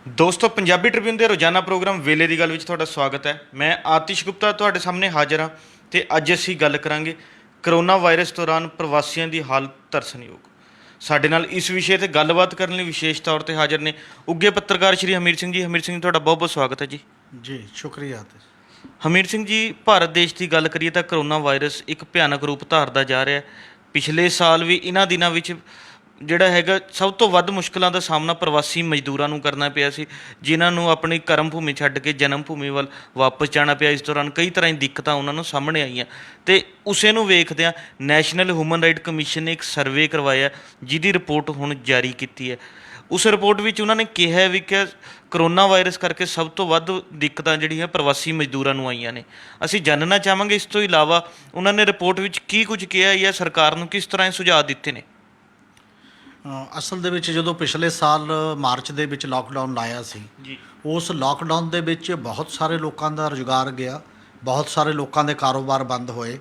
ਦੋਸਤੋ ਪੰਜਾਬੀ ਟ੍ਰਿਬਿਊਨ ਦੇ ਰੋਜ਼ਾਨਾ ਪ੍ਰੋਗਰਾਮ ਵੇਲੇ ਦੀ ਗੱਲ ਵਿੱਚ ਤੁਹਾਡਾ ਸਵਾਗਤ ਹੈ। ਮੈਂ ਆਤਿਸ਼ ਗੁਪਤਾ ਤੁਹਾਡੇ ਸਾਹਮਣੇ ਹਾਜ਼ਰ ਹਾਂ ਤੇ ਅੱਜ ਅਸੀਂ ਗੱਲ ਕਰਾਂਗੇ ਕਰੋਨਾ ਵਾਇਰਸ ਦੌਰਾਨ ਪ੍ਰਵਾਸੀਆਂ ਦੀ ਹਾਲਤ ਤਰਸਯੋਗ। ਸਾਡੇ ਨਾਲ ਇਸ ਵਿਸ਼ੇ ਤੇ ਗੱਲਬਾਤ ਕਰਨ ਲਈ ਵਿਸ਼ੇਸ਼ ਤੌਰ ਤੇ ਹਾਜ਼ਰ ਨੇ ਉੱਘੇ ਪੱਤਰਕਾਰ ਸ਼੍ਰੀ ਹਮੀਰ ਸਿੰਘ ਜੀ। ਹਮੀਰ ਸਿੰਘ ਤੁਹਾਡਾ ਬਹੁਤ ਬਹੁਤ ਸਵਾਗਤ ਹੈ ਜੀ। ਜੀ ਸ਼ੁਕਰੀਆ। ਹਮੀਰ ਸਿੰਘ ਜੀ, ਭਾਰਤ ਦੇਸ਼ ਦੀ ਗੱਲ ਕਰੀਏ ਤਾਂ ਕਰੋਨਾ ਵਾਇਰਸ ਇੱਕ ਭਿਆਨਕ ਰੂਪ ਧਾਰਦਾ ਜਾ ਰਿਹਾ ਹੈ। ਪਿਛਲੇ ਸਾਲ ਵੀ ਇਹਨਾਂ ਦਿਨਾਂ ਵਿੱਚ ਜਿਹੜਾ ਹੈਗਾ ਸਭ ਤੋਂ ਵੱਧ ਮੁਸ਼ਕਲਾਂ ਦਾ ਸਾਹਮਣਾ ਪ੍ਰਵਾਸੀ ਮਜ਼ਦੂਰਾਂ ਨੂੰ ਕਰਨਾ ਪਿਆ ਸੀ, ਜਿਨ੍ਹਾਂ ਨੂੰ ਆਪਣੀ ਕਰਮ ਭੂਮੀ ਛੱਡ ਕੇ ਜਨਮ ਭੂਮੀ ਵੱਲ ਵਾਪਸ ਜਾਣਾ ਪਿਆ। ਇਸ ਦੌਰਾਨ ਕਈ ਤਰ੍ਹਾਂ ਦੀ ਦਿੱਕਤਾਂ ਉਹਨਾਂ ਨੂੰ ਸਾਹਮਣੇ ਆਈਆਂ ਤੇ ਉਸੇ ਨੂੰ ਵੇਖਦਿਆਂ ਨੈਸ਼ਨਲ ਹਿਊਮਨ ਰਾਈਟ ਕਮਿਸ਼ਨ ਨੇ ਇੱਕ ਸਰਵੇ ਕਰਵਾਇਆ, ਜਿਹਦੀ ਰਿਪੋਰਟ ਹੁਣ ਜਾਰੀ ਕੀਤੀ ਹੈ। ਉਸ ਰਿਪੋਰਟ ਵਿੱਚ ਉਹਨਾਂ ਨੇ ਕਿਹਾ ਵੀ ਕਿ ਕਰੋਨਾ ਵਾਇਰਸ ਕਰਕੇ ਸਭ ਤੋਂ ਵੱਧ ਦਿੱਕਤਾਂ ਜਿਹੜੀਆਂ ਪ੍ਰਵਾਸੀ ਮਜ਼ਦੂਰਾਂ ਨੂੰ ਆਈਆਂ ਨੇ। ਅਸੀਂ ਜਾਣਨਾ ਚਾਹਾਂਗੇ ਇਸ ਤੋਂ ਇਲਾਵਾ ਉਹਨਾਂ ਨੇ ਰਿਪੋਰਟ ਵਿੱਚ ਕੀ ਕੁਝ ਕਿਹਾ ਜਾਂ ਸਰਕਾਰ ਨੂੰ ਕਿਸ ਤਰ੍ਹਾਂ ਸੁਝਾਅ ਦਿੱਤੇ ਨੇ। ਅਸਲ ਦੇ ਵਿੱਚ ਜਦੋਂ ਪਿਛਲੇ ਸਾਲ ਮਾਰਚ ਦੇ ਵਿੱਚ ਲਾਕਡਾਊਨ ਲਾਇਆ ਸੀ ਜੀ, ਉਸ ਲਾਕਡਾਊਨ ਦੇ ਵਿੱਚ ਬਹੁਤ ਸਾਰੇ ਲੋਕਾਂ ਦਾ ਰੁਜ਼ਗਾਰ ਗਿਆ, ਬਹੁਤ ਸਾਰੇ ਲੋਕਾਂ ਦੇ ਕਾਰੋਬਾਰ ਬੰਦ ਹੋਏ,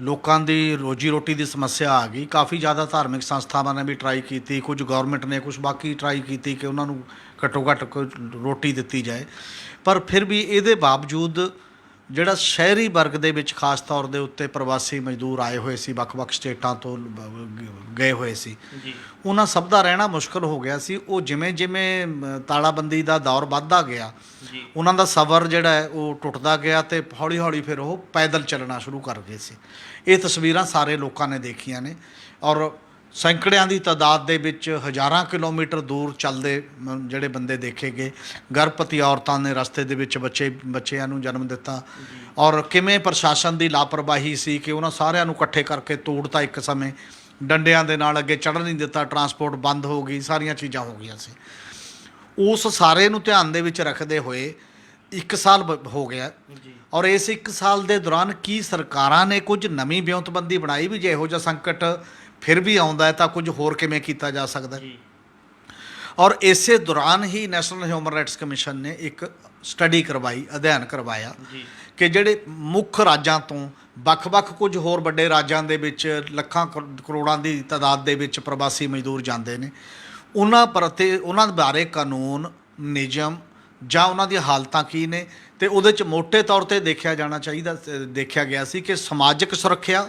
ਲੋਕਾਂ ਦੀ ਰੋਜੀ ਰੋਟੀ ਦੀ ਸਮੱਸਿਆ ਆ ਗਈ। ਕਾਫੀ ਜ਼ਿਆਦਾ ਧਾਰਮਿਕ ਸੰਸਥਾਵਾਂ ਨੇ ਵੀ ਟਰਾਈ ਕੀਤੀ, ਕੁਝ ਗੌਰਮੈਂਟ ਨੇ, ਕੁਝ ਬਾਕੀ ਟਰਾਈ ਕੀਤੀ ਕਿ ਉਹਨਾਂ ਨੂੰ ਘੱਟੋ ਘੱਟ ਕੋਈ ਰੋਟੀ ਦਿੱਤੀ ਜਾਏ। ਪਰ ਫਿਰ ਵੀ ਇਹਦੇ ਬਾਵਜੂਦ ਜਿਹੜਾ ਸ਼ਹਿਰੀ ਵਰਗ ਦੇ ਵਿੱਚ ਖਾਸ ਤੌਰ ਦੇ ਉੱਤੇ ਪ੍ਰਵਾਸੀ ਮਜ਼ਦੂਰ ਆਏ ਹੋਏ ਸੀ, ਵੱਖ-ਵੱਖ ਸਟੇਟਾਂ ਤੋਂ ਗਏ ਹੋਏ ਸੀ, ਉਹਨਾਂ ਸਭ ਦਾ ਰਹਿਣਾ ਮੁਸ਼ਕਲ ਹੋ ਗਿਆ ਸੀ। ਉਹ ਜਿਵੇਂ ਜਿਵੇਂ ਤਾਲਾਬੰਦੀ ਦਾ ਦੌਰ ਵੱਧਦਾ ਗਿਆ, ਉਹਨਾਂ ਦਾ ਸਬਰ ਜਿਹੜਾ ਹੈ ਉਹ ਟੁੱਟਦਾ ਗਿਆ ਤੇ ਹੌਲੀ ਹੌਲੀ ਫਿਰ ਉਹ ਪੈਦਲ ਚੱਲਣਾ ਸ਼ੁਰੂ ਕਰ ਗਏ ਸੀ। ਇਹ ਤਸਵੀਰਾਂ ਸਾਰੇ ਲੋਕਾਂ ਨੇ ਦੇਖੀਆਂ ਨੇ ਔਰ ਸੈਂਕੜਿਆਂ ਦੀ ਤਾਦਾਦ ਦੇ ਵਿੱਚ ਹਜ਼ਾਰਾਂ ਕਿਲੋਮੀਟਰ ਦੂਰ ਚੱਲਦੇ ਜਿਹੜੇ ਬੰਦੇ ਦੇਖੇ ਗਏ। ਗਰਭਵਤੀ ਔਰਤਾਂ ਨੇ ਰਸਤੇ ਦੇ ਵਿੱਚ ਬੱਚਿਆਂ ਨੂੰ ਜਨਮ ਦਿੱਤਾ ਔਰ ਕਿਵੇਂ ਪ੍ਰਸ਼ਾਸਨ ਦੀ ਲਾਪਰਵਾਹੀ ਸੀ ਕਿ ਉਹਨਾਂ ਸਾਰਿਆਂ ਨੂੰ ਇਕੱਠੇ ਕਰਕੇ ਤੋੜਤਾ। ਇੱਕ ਸਮੇਂ ਡੰਡਿਆਂ ਦੇ ਨਾਲ ਅੱਗੇ ਚੜ੍ਹਨ ਨਹੀਂ ਦਿੱਤਾ, ਟਰਾਂਸਪੋਰਟ ਬੰਦ ਹੋ ਗਈ, ਸਾਰੀਆਂ ਚੀਜ਼ਾਂ ਹੋ ਗਈਆਂ ਸੀ। ਉਸ ਸਾਰੇ ਨੂੰ ਧਿਆਨ ਦੇ ਵਿੱਚ ਰੱਖਦੇ ਹੋਏ 1 ਸਾਲ ਹੋ ਗਿਆ ਔਰ ਇਸ 1 ਸਾਲ ਦੇ ਦੌਰਾਨ ਕੀ ਸਰਕਾਰਾਂ ਨੇ ਕੁਝ ਨਵੀਂ ਵਿਉਂਤਬੰਦੀ ਬਣਾਈ ਵੀ ਜੇ ਇਹੋ ਜਿਹਾ ਸੰਕਟ ਫਿਰ ਵੀ ਆਉਂਦਾ ਹੈ ਤਾਂ ਕੁਝ ਹੋਰ ਕਿਵੇਂ ਕੀਤਾ ਜਾ ਸਕਦਾ। ਔਰ ਇਸੇ ਦੌਰਾਨ ਹੀ ਨੈਸ਼ਨਲ ਹਿਊਮਨ ਰਾਈਟਸ ਕਮਿਸ਼ਨ ਨੇ ਇੱਕ ਸਟੱਡੀ ਕਰਵਾਈ, ਅਧਿਐਨ ਕਰਵਾਇਆ ਕਿ ਜਿਹੜੇ ਮੁੱਖ ਰਾਜਾਂ ਤੋਂ ਵੱਖ-ਵੱਖ ਕੁਝ ਹੋਰ ਵੱਡੇ ਰਾਜਾਂ ਦੇ ਵਿੱਚ ਲੱਖਾਂ ਕਰੋੜਾਂ ਦੀ ਤਾਦਾਦ ਦੇ ਵਿੱਚ ਪ੍ਰਵਾਸੀ ਮਜ਼ਦੂਰ ਜਾਂਦੇ ਨੇ, ਉਹਨਾਂ ਪ੍ਰਤੀ ਉਹਨਾਂ ਬਾਰੇ ਕਾਨੂੰਨ, ਨਿਯਮ ਜਾਂ ਉਹਨਾਂ ਦੀਆਂ ਹਾਲਤਾਂ ਕੀ ਨੇ। ਅਤੇ ਉਹਦੇ 'ਚ ਮੋਟੇ ਤੌਰ 'ਤੇ ਦੇਖਿਆ ਗਿਆ ਸੀ ਕਿ ਸਮਾਜਿਕ ਸੁਰੱਖਿਆ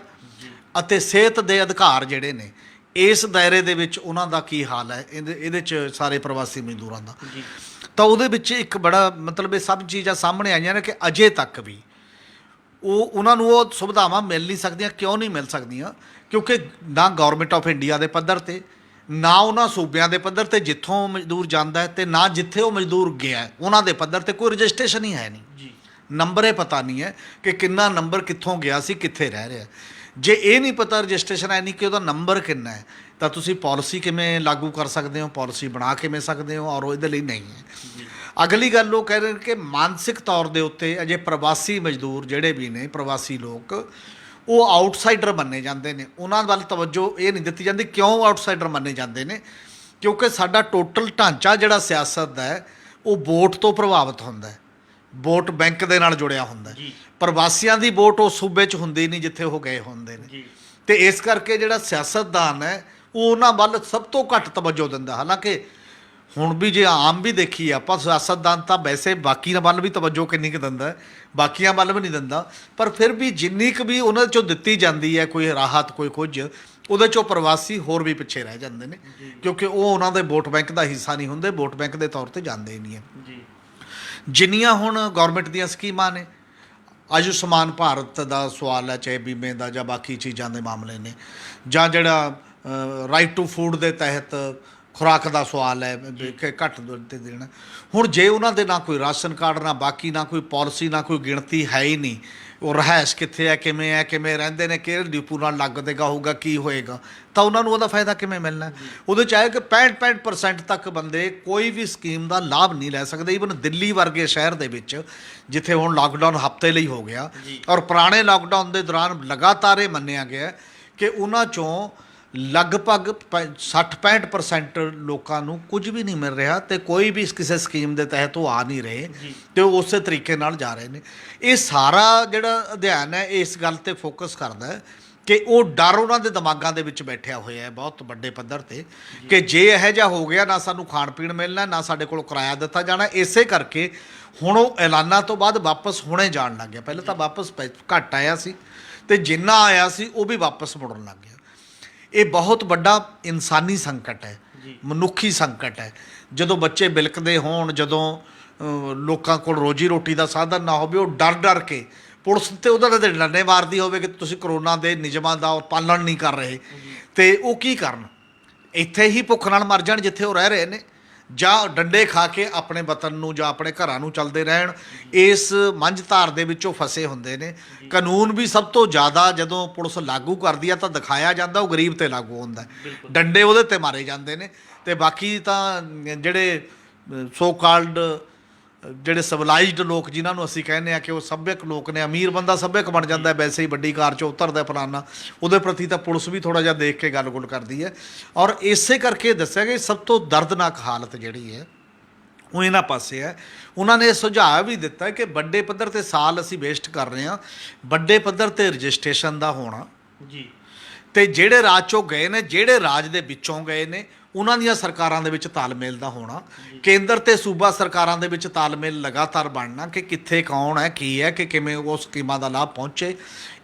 ਅਤੇ ਸਿਹਤ ਦੇ ਅਧਿਕਾਰ ਜਿਹੜੇ ਨੇ ਇਸ ਦਾਇਰੇ ਦੇ ਵਿੱਚ ਉਹਨਾਂ ਦਾ ਕੀ ਹਾਲ ਹੈ, ਇਹਦੇ 'ਚ ਸਾਰੇ ਪ੍ਰਵਾਸੀ ਮਜ਼ਦੂਰਾਂ ਦਾ। ਤਾਂ ਉਹਦੇ ਵਿੱਚ ਇੱਕ ਬੜਾ ਮਤਲਬ ਇਹ ਸਭ ਚੀਜ਼ਾਂ ਸਾਹਮਣੇ ਆਈਆਂ ਨੇ ਕਿ ਅਜੇ ਤੱਕ ਵੀ ਉਹਨਾਂ ਨੂੰ ਉਹ ਸੁਵਿਧਾਵਾਂ ਮਿਲ ਨਹੀਂ ਸਕਦੀਆਂ। ਕਿਉਂ ਨਹੀਂ ਮਿਲ ਸਕਦੀਆਂ? ਕਿਉਂਕਿ ਨਾ ਗੌਰਮੈਂਟ ਆਫ ਇੰਡੀਆ ਦੇ ਪੱਧਰ 'ਤੇ, ਨਾ ਉਹਨਾਂ ਸੂਬਿਆਂ ਦੇ ਪੱਧਰ 'ਤੇ ਜਿੱਥੋਂ ਮਜ਼ਦੂਰ ਜਾਂਦਾ ਹੈ, ਅਤੇ ਨਾ ਜਿੱਥੇ ਉਹ ਮਜ਼ਦੂਰ ਗਿਆ ਉਹਨਾਂ ਦੇ ਪੱਧਰ 'ਤੇ ਕੋਈ ਰਜਿਸਟ੍ਰੇਸ਼ਨ ਹੀ ਹੈ ਨਹੀਂ। ਨੰਬਰ ਇਹ ਪਤਾ ਨਹੀਂ ਹੈ ਕਿ ਕਿੰਨਾ ਨੰਬਰ ਕਿੱਥੋਂ ਗਿਆ ਸੀ, ਕਿੱਥੇ ਰਹਿ ਰਿਹਾ। ਜੇ ਇਹ ਨਹੀਂ ਪਤਾ, ਰਜਿਸਟ੍ਰੇਸ਼ਨ ਹੈ ਨਹੀਂ ਕਿ ਉਹਦਾ ਨੰਬਰ ਕਿੰਨਾ ਹੈ, ਤਾਂ ਤੁਸੀਂ ਪਾਲਿਸੀ ਕਿਵੇਂ ਲਾਗੂ ਕਰ ਸਕਦੇ ਹੋ, ਪਾਲਿਸੀ ਬਣਾ ਕਿਵੇਂ ਸਕਦੇ ਹੋ? ਔਰ ਇਹਦੇ ਲਈ ਨਹੀਂ ਹੈ। ਅਗਲੀ ਗੱਲ ਉਹ ਕਹਿ ਰਹੇ ਕਿ ਮਾਨਸਿਕ ਤੌਰ ਦੇ ਉੱਤੇ ਅਜੇ ਪ੍ਰਵਾਸੀ ਮਜ਼ਦੂਰ ਜਿਹੜੇ ਵੀ ਨੇ, ਪ੍ਰਵਾਸੀ ਲੋਕ, ਉਹ ਆਊਟਸਾਈਡਰ ਮੰਨੇ ਜਾਂਦੇ ਨੇ। ਉਹਨਾਂ ਵੱਲ ਤਵੱਜੋ ਇਹ ਨਹੀਂ ਦਿੱਤੀ ਜਾਂਦੀ। ਕਿਉਂ ਆਊਟਸਾਈਡਰ ਮੰਨੇ ਜਾਂਦੇ ਨੇ? ਕਿਉਂਕਿ ਸਾਡਾ ਟੋਟਲ ਢਾਂਚਾ ਜਿਹੜਾ ਸਿਆਸਤ ਦਾ ਹੈ ਉਹ ਵੋਟ ਤੋਂ ਪ੍ਰਭਾਵਿਤ ਹੁੰਦਾ ਹੈ, ਵੋਟ ਬੈਂਕ ਦੇ ਨਾਲ ਜੁੜਿਆ ਹੁੰਦਾ। ਪ੍ਰਵਾਸੀਆਂ ਦੀ ਵੋਟ ਉਸ ਸੂਬੇ 'ਚ ਹੁੰਦੀ ਨਹੀਂ ਜਿੱਥੇ ਉਹ ਗਏ ਹੁੰਦੇ ਨੇ, ਅਤੇ ਇਸ ਕਰਕੇ ਜਿਹੜਾ ਸਿਆਸਤਦਾਨ ਹੈ ਉਹ ਉਹਨਾਂ ਵੱਲ ਸਭ ਤੋਂ ਘੱਟ ਤਵੱਜੋ ਦਿੰਦਾ। ਹਾਲਾਂਕਿ ਹੁਣ ਵੀ ਜੇ ਆਮ ਵੀ ਦੇਖੀਏ ਆਪਾਂ, ਸਿਆਸਤਦਾਨ ਤਾਂ ਵੈਸੇ ਬਾਕੀਆਂ ਵੱਲ ਵੀ ਤਵੱਜੋ ਕਿੰਨੀ ਕੁ ਦਿੰਦਾ, ਬਾਕੀਆਂ ਵੱਲ ਵੀ ਨਹੀਂ ਦਿੰਦਾ, ਪਰ ਫਿਰ ਵੀ ਜਿੰਨੀ ਕੁ ਵੀ ਉਹਨਾਂ 'ਚੋਂ ਦਿੱਤੀ ਜਾਂਦੀ ਹੈ, ਕੋਈ ਰਾਹਤ, ਕੋਈ ਕੁਝ, ਉਹਦੇ 'ਚੋਂ ਪ੍ਰਵਾਸੀ ਹੋਰ ਵੀ ਪਿੱਛੇ ਰਹਿ ਜਾਂਦੇ ਨੇ ਕਿਉਂਕਿ ਉਹ ਉਹਨਾਂ ਦੇ ਵੋਟ ਬੈਂਕ ਦਾ ਹਿੱਸਾ ਨਹੀਂ ਹੁੰਦੇ, ਵੋਟ ਬੈਂਕ ਦੇ ਤੌਰ 'ਤੇ ਜਾਂਦੇ ਹੀ ਨਹੀਂ ਹੈ। ਜਿੰਨੀਆਂ ਹੁਣ ਗੌਰਮੈਂਟ ਦੀਆਂ ਸਕੀਮਾਂ ਨੇ, ਆਯੁਸ਼ਮਾਨ ਭਾਰਤ ਦਾ ਸਵਾਲ ਹੈ, ਚਾਹੇ ਬੀਮੇ ਦਾ ਜਾਂ ਬਾਕੀ ਚੀਜ਼ਾਂ ਦੇ ਮਾਮਲੇ ਨੇ, ਜਾਂ ਜਿਹੜਾ ਰਾਈਟ ਟੂ ਫੂਡ ਦੇ ਤਹਿਤ ਖੁਰਾਕ ਦਾ ਸਵਾਲ ਹੈ ਕਿ ਘੱਟ ਤੇ ਦੇਣਾ। ਹੁਣ ਜੇ ਉਹਨਾਂ ਦੇ ਨਾ ਕੋਈ ਰਾਸ਼ਨ ਕਾਰਡ, ਨਾ ਬਾਕੀ, ਨਾ ਕੋਈ ਪਾਲਿਸੀ, ਨਾ ਕੋਈ ਗਿਣਤੀ ਹੈ ਹੀ ਨਹੀਂ, ਉਹ ਰਿਹਾਇਸ਼ ਕਿੱਥੇ ਹੈ, ਕਿਵੇਂ ਰਹਿੰਦੇ ਨੇ, ਕਿਹੜੇ ਡਿਪੂ ਨਾਲ ਲੱਗ ਦੇਗਾ ਹੋਊਗਾ, ਕੀ ਹੋਏਗਾ, ਤਾਂ ਉਹਨਾਂ ਨੂੰ ਉਹਦਾ ਫਾਇਦਾ ਕਿਵੇਂ ਮਿਲਣਾ? ਉਹਦੇ 'ਚ ਆਏ ਕਿ 65% ਤੱਕ ਬੰਦੇ ਕੋਈ ਵੀ ਸਕੀਮ ਦਾ ਲਾਭ ਨਹੀਂ ਲੈ ਸਕਦੇ। ਈਵਨ ਦਿੱਲੀ ਵਰਗੇ ਸ਼ਹਿਰ ਦੇ ਵਿੱਚ ਜਿੱਥੇ ਹੁਣ ਲਾਕਡਾਊਨ ਹਫ਼ਤੇ ਲਈ ਹੋ ਗਿਆ ਔਰ ਪੁਰਾਣੇ ਲਾਕਡਾਊਨ ਦੇ ਦੌਰਾਨ ਲਗਾਤਾਰ ਇਹ ਮੰਨਿਆ ਗਿਆ ਕਿ ਉਹਨਾਂ 'ਚੋਂ ਲਗਭਗ 60-65% ਲੋਕਾਂ ਨੂੰ ਕੁਝ ਵੀ ਨਹੀਂ ਮਿਲ ਰਿਹਾ ਅਤੇ ਕੋਈ ਵੀ ਕਿਸੇ ਸਕੀਮ ਦੇ ਤਹਿਤ ਉਹ ਆ ਨਹੀਂ ਰਹੇ ਅਤੇ ਉਹ ਉਸੇ ਤਰੀਕੇ ਨਾਲ ਜਾ ਰਹੇ ਨੇ। ਇਹ ਸਾਰਾ ਜਿਹੜਾ ਅਧਿਐਨ ਹੈ ਇਸ ਗੱਲ 'ਤੇ ਫੋਕਸ ਕਰਦਾ ਹੈ ਕਿ ਉਹ ਡਰ ਉਹਨਾਂ ਦੇ ਦਿਮਾਗਾਂ ਦੇ ਵਿੱਚ ਬੈਠਿਆ ਹੋਇਆ ਹੈ ਬਹੁਤ ਵੱਡੇ ਪੱਧਰ ਤੇ ਕਿ ਜੇ ਇਹੋ ਜਿਹਾ ਹੋ ਗਿਆ ਨਾ ਸਾਨੂੰ ਖਾਣ ਪੀਣ ਮਿਲਣਾ, ਨਾ ਸਾਡੇ ਕੋਲ ਕਿਰਾਇਆ ਦਿੱਤਾ ਜਾਣਾ। ਇਸੇ ਕਰਕੇ ਹੁਣ ਉਹ ਐਲਾਨਾਂ ਤੋਂ ਬਾਅਦ ਵਾਪਸ ਹੁਣੇ ਜਾਣ ਲੱਗ ਗਿਆ। ਪਹਿਲਾਂ ਤਾਂ ਵਾਪਸ ਘੱਟ ਆਇਆ ਸੀ ਤੇ ਜਿੰਨਾ ਆਇਆ ਸੀ ਉਹ ਵੀ ਵਾਪਸ ਮੁੜਨ ਲੱਗ ਗਿਆ। ਇਹ ਬਹੁਤ ਵੱਡਾ ਇਨਸਾਨੀ ਸੰਕਟ ਹੈ, ਮਨੁੱਖੀ ਸੰਕਟ ਹੈ। ਜਦੋਂ ਬੱਚੇ ਬਿਲਕਦੇ ਹੋਣ, ਜਦੋਂ ਲੋਕਾਂ ਕੋਲ ਰੋਜੀ ਰੋਟੀ ਦਾ ਸਾਧਨ ਨਾ ਹੋਵੇ, ਉਹ ਡਰ ਡਰ ਕੇ ਪੁਲਿਸ ਤੇ ਉਹਨਾਂ ਦੇ ਡੰਡੇ ਮਾਰਦੀ ਹੋਵੇ ਕਿ ਤੁਸੀਂ ਕਰੋਨਾ ਦੇ ਨਿਯਮਾਂ ਦਾ ਪਾਲਣ ਨਹੀਂ ਕਰ ਰਹੇ, ਤੇ ਉਹ ਕੀ ਕਰਨ? ਇੱਥੇ ਹੀ ਭੁੱਖ ਨਾਲ ਮਰ ਜਾਣ ਜਿੱਥੇ ਉਹ ਰਹਿ ਰਹੇ ਨੇ, ਜਾਂ ਡੰਡੇ ਖਾ ਕੇ ਆਪਣੇ ਵਤਨ ਨੂੰ ਜਾਂ ਆਪਣੇ ਘਰਾਂ ਨੂੰ ਚੱਲਦੇ ਰਹਿਣ। ਇਸ ਮੰਝ ਧਾਰ ਦੇ ਵਿੱਚੋਂ ਫਸੇ ਹੁੰਦੇ ਨੇ। ਕਾਨੂੰਨ ਵੀ ਸਭ ਤੋਂ ਜ਼ਿਆਦਾ ਜਦੋਂ ਪੁਲਿਸ ਲਾਗੂ ਕਰਦੀ ਆ ਤਾਂ ਦਿਖਾਇਆ ਜਾਂਦਾ ਉਹ ਗਰੀਬ ਤੇ ਲਾਗੂ ਹੁੰਦਾ, ਡੰਡੇ ਉਹਦੇ ਤੇ ਮਾਰੇ ਜਾਂਦੇ ਨੇ। ਤੇ ਬਾਕੀ ਤਾਂ ਜਿਹੜੇ ਸੋ ਕਾਲਡ ਜਿਹੜੇ ਸਿਵਲਾਈਜ਼ਡ ਲੋਕ ਜਿਨ੍ਹਾਂ ਨੂੰ ਅਸੀਂ ਕਹਿੰਦੇ ਆ ਕਿ ਉਹ ਸੱਭਿਅਕ ਲੋਕ ਨੇ, ਅਮੀਰ ਬੰਦਾ ਸੱਭਿਅਕ ਬਣ ਜਾਂਦਾ ਵੈਸੇ ਹੀ ਵੱਡੀ ਕਾਰ 'ਚੋਂ ਉਤਰਦਾ ਫਲਾਨਾ, ਉਹਦੇ ਪ੍ਰਤੀ ਤਾਂ ਪੁਲਿਸ ਵੀ ਥੋੜ੍ਹਾ ਜਿਹਾ ਦੇਖ ਕੇ ਗੱਲ-ਗੁੱਲ ਕਰਦੀ ਹੈ। ਔਰ ਇਸੇ ਕਰਕੇ ਦੱਸਿਆ ਕਿ ਸਭ ਤੋਂ ਦਰਦਨਾਕ ਹਾਲਤ ਜਿਹੜੀ ਹੈ ਉਹ ਇਹਨਾਂ ਪਾਸੇ ਹੈ। ਉਹਨਾਂ ਨੇ ਸੁਝਾਅ ਵੀ ਦਿੱਤਾ ਕਿ ਵੱਡੇ ਪੱਧਰ 'ਤੇ ਸਾਲ ਅਸੀਂ ਵੇਸਟ ਕਰ ਰਹੇ ਹਾਂ, ਵੱਡੇ ਪੱਧਰ 'ਤੇ ਰਜਿਸਟ੍ਰੇਸ਼ਨ ਦਾ ਹੋਣਾ ਜੀ, ਤੇ ਜਿਹੜੇ ਰਾਜ 'ਚੋਂ ਗਏ ਨੇ, ਜਿਹੜੇ ਰਾਜ ਦੇ ਵਿੱਚੋਂ ਗਏ ਨੇ, ਉਹਨਾਂ ਦੀਆਂ ਸਰਕਾਰਾਂ ਦੇ ਵਿੱਚ ਤਾਲਮੇਲ ਦਾ ਹੋਣਾ, ਕੇਂਦਰ ਤੇ ਸੂਬਾ ਸਰਕਾਰਾਂ ਦੇ ਵਿੱਚ ਤਾਲਮੇਲ ਲਗਾਤਾਰ ਬਣਨਾ ਕਿ ਕਿੱਥੇ ਕੌਣ ਹੈ, ਕੀ ਹੈ, ਕਿ ਕਿਵੇਂ ਉਹ ਸਕੀਮਾਂ ਦਾ ਲਾਭ ਪਹੁੰਚੇ।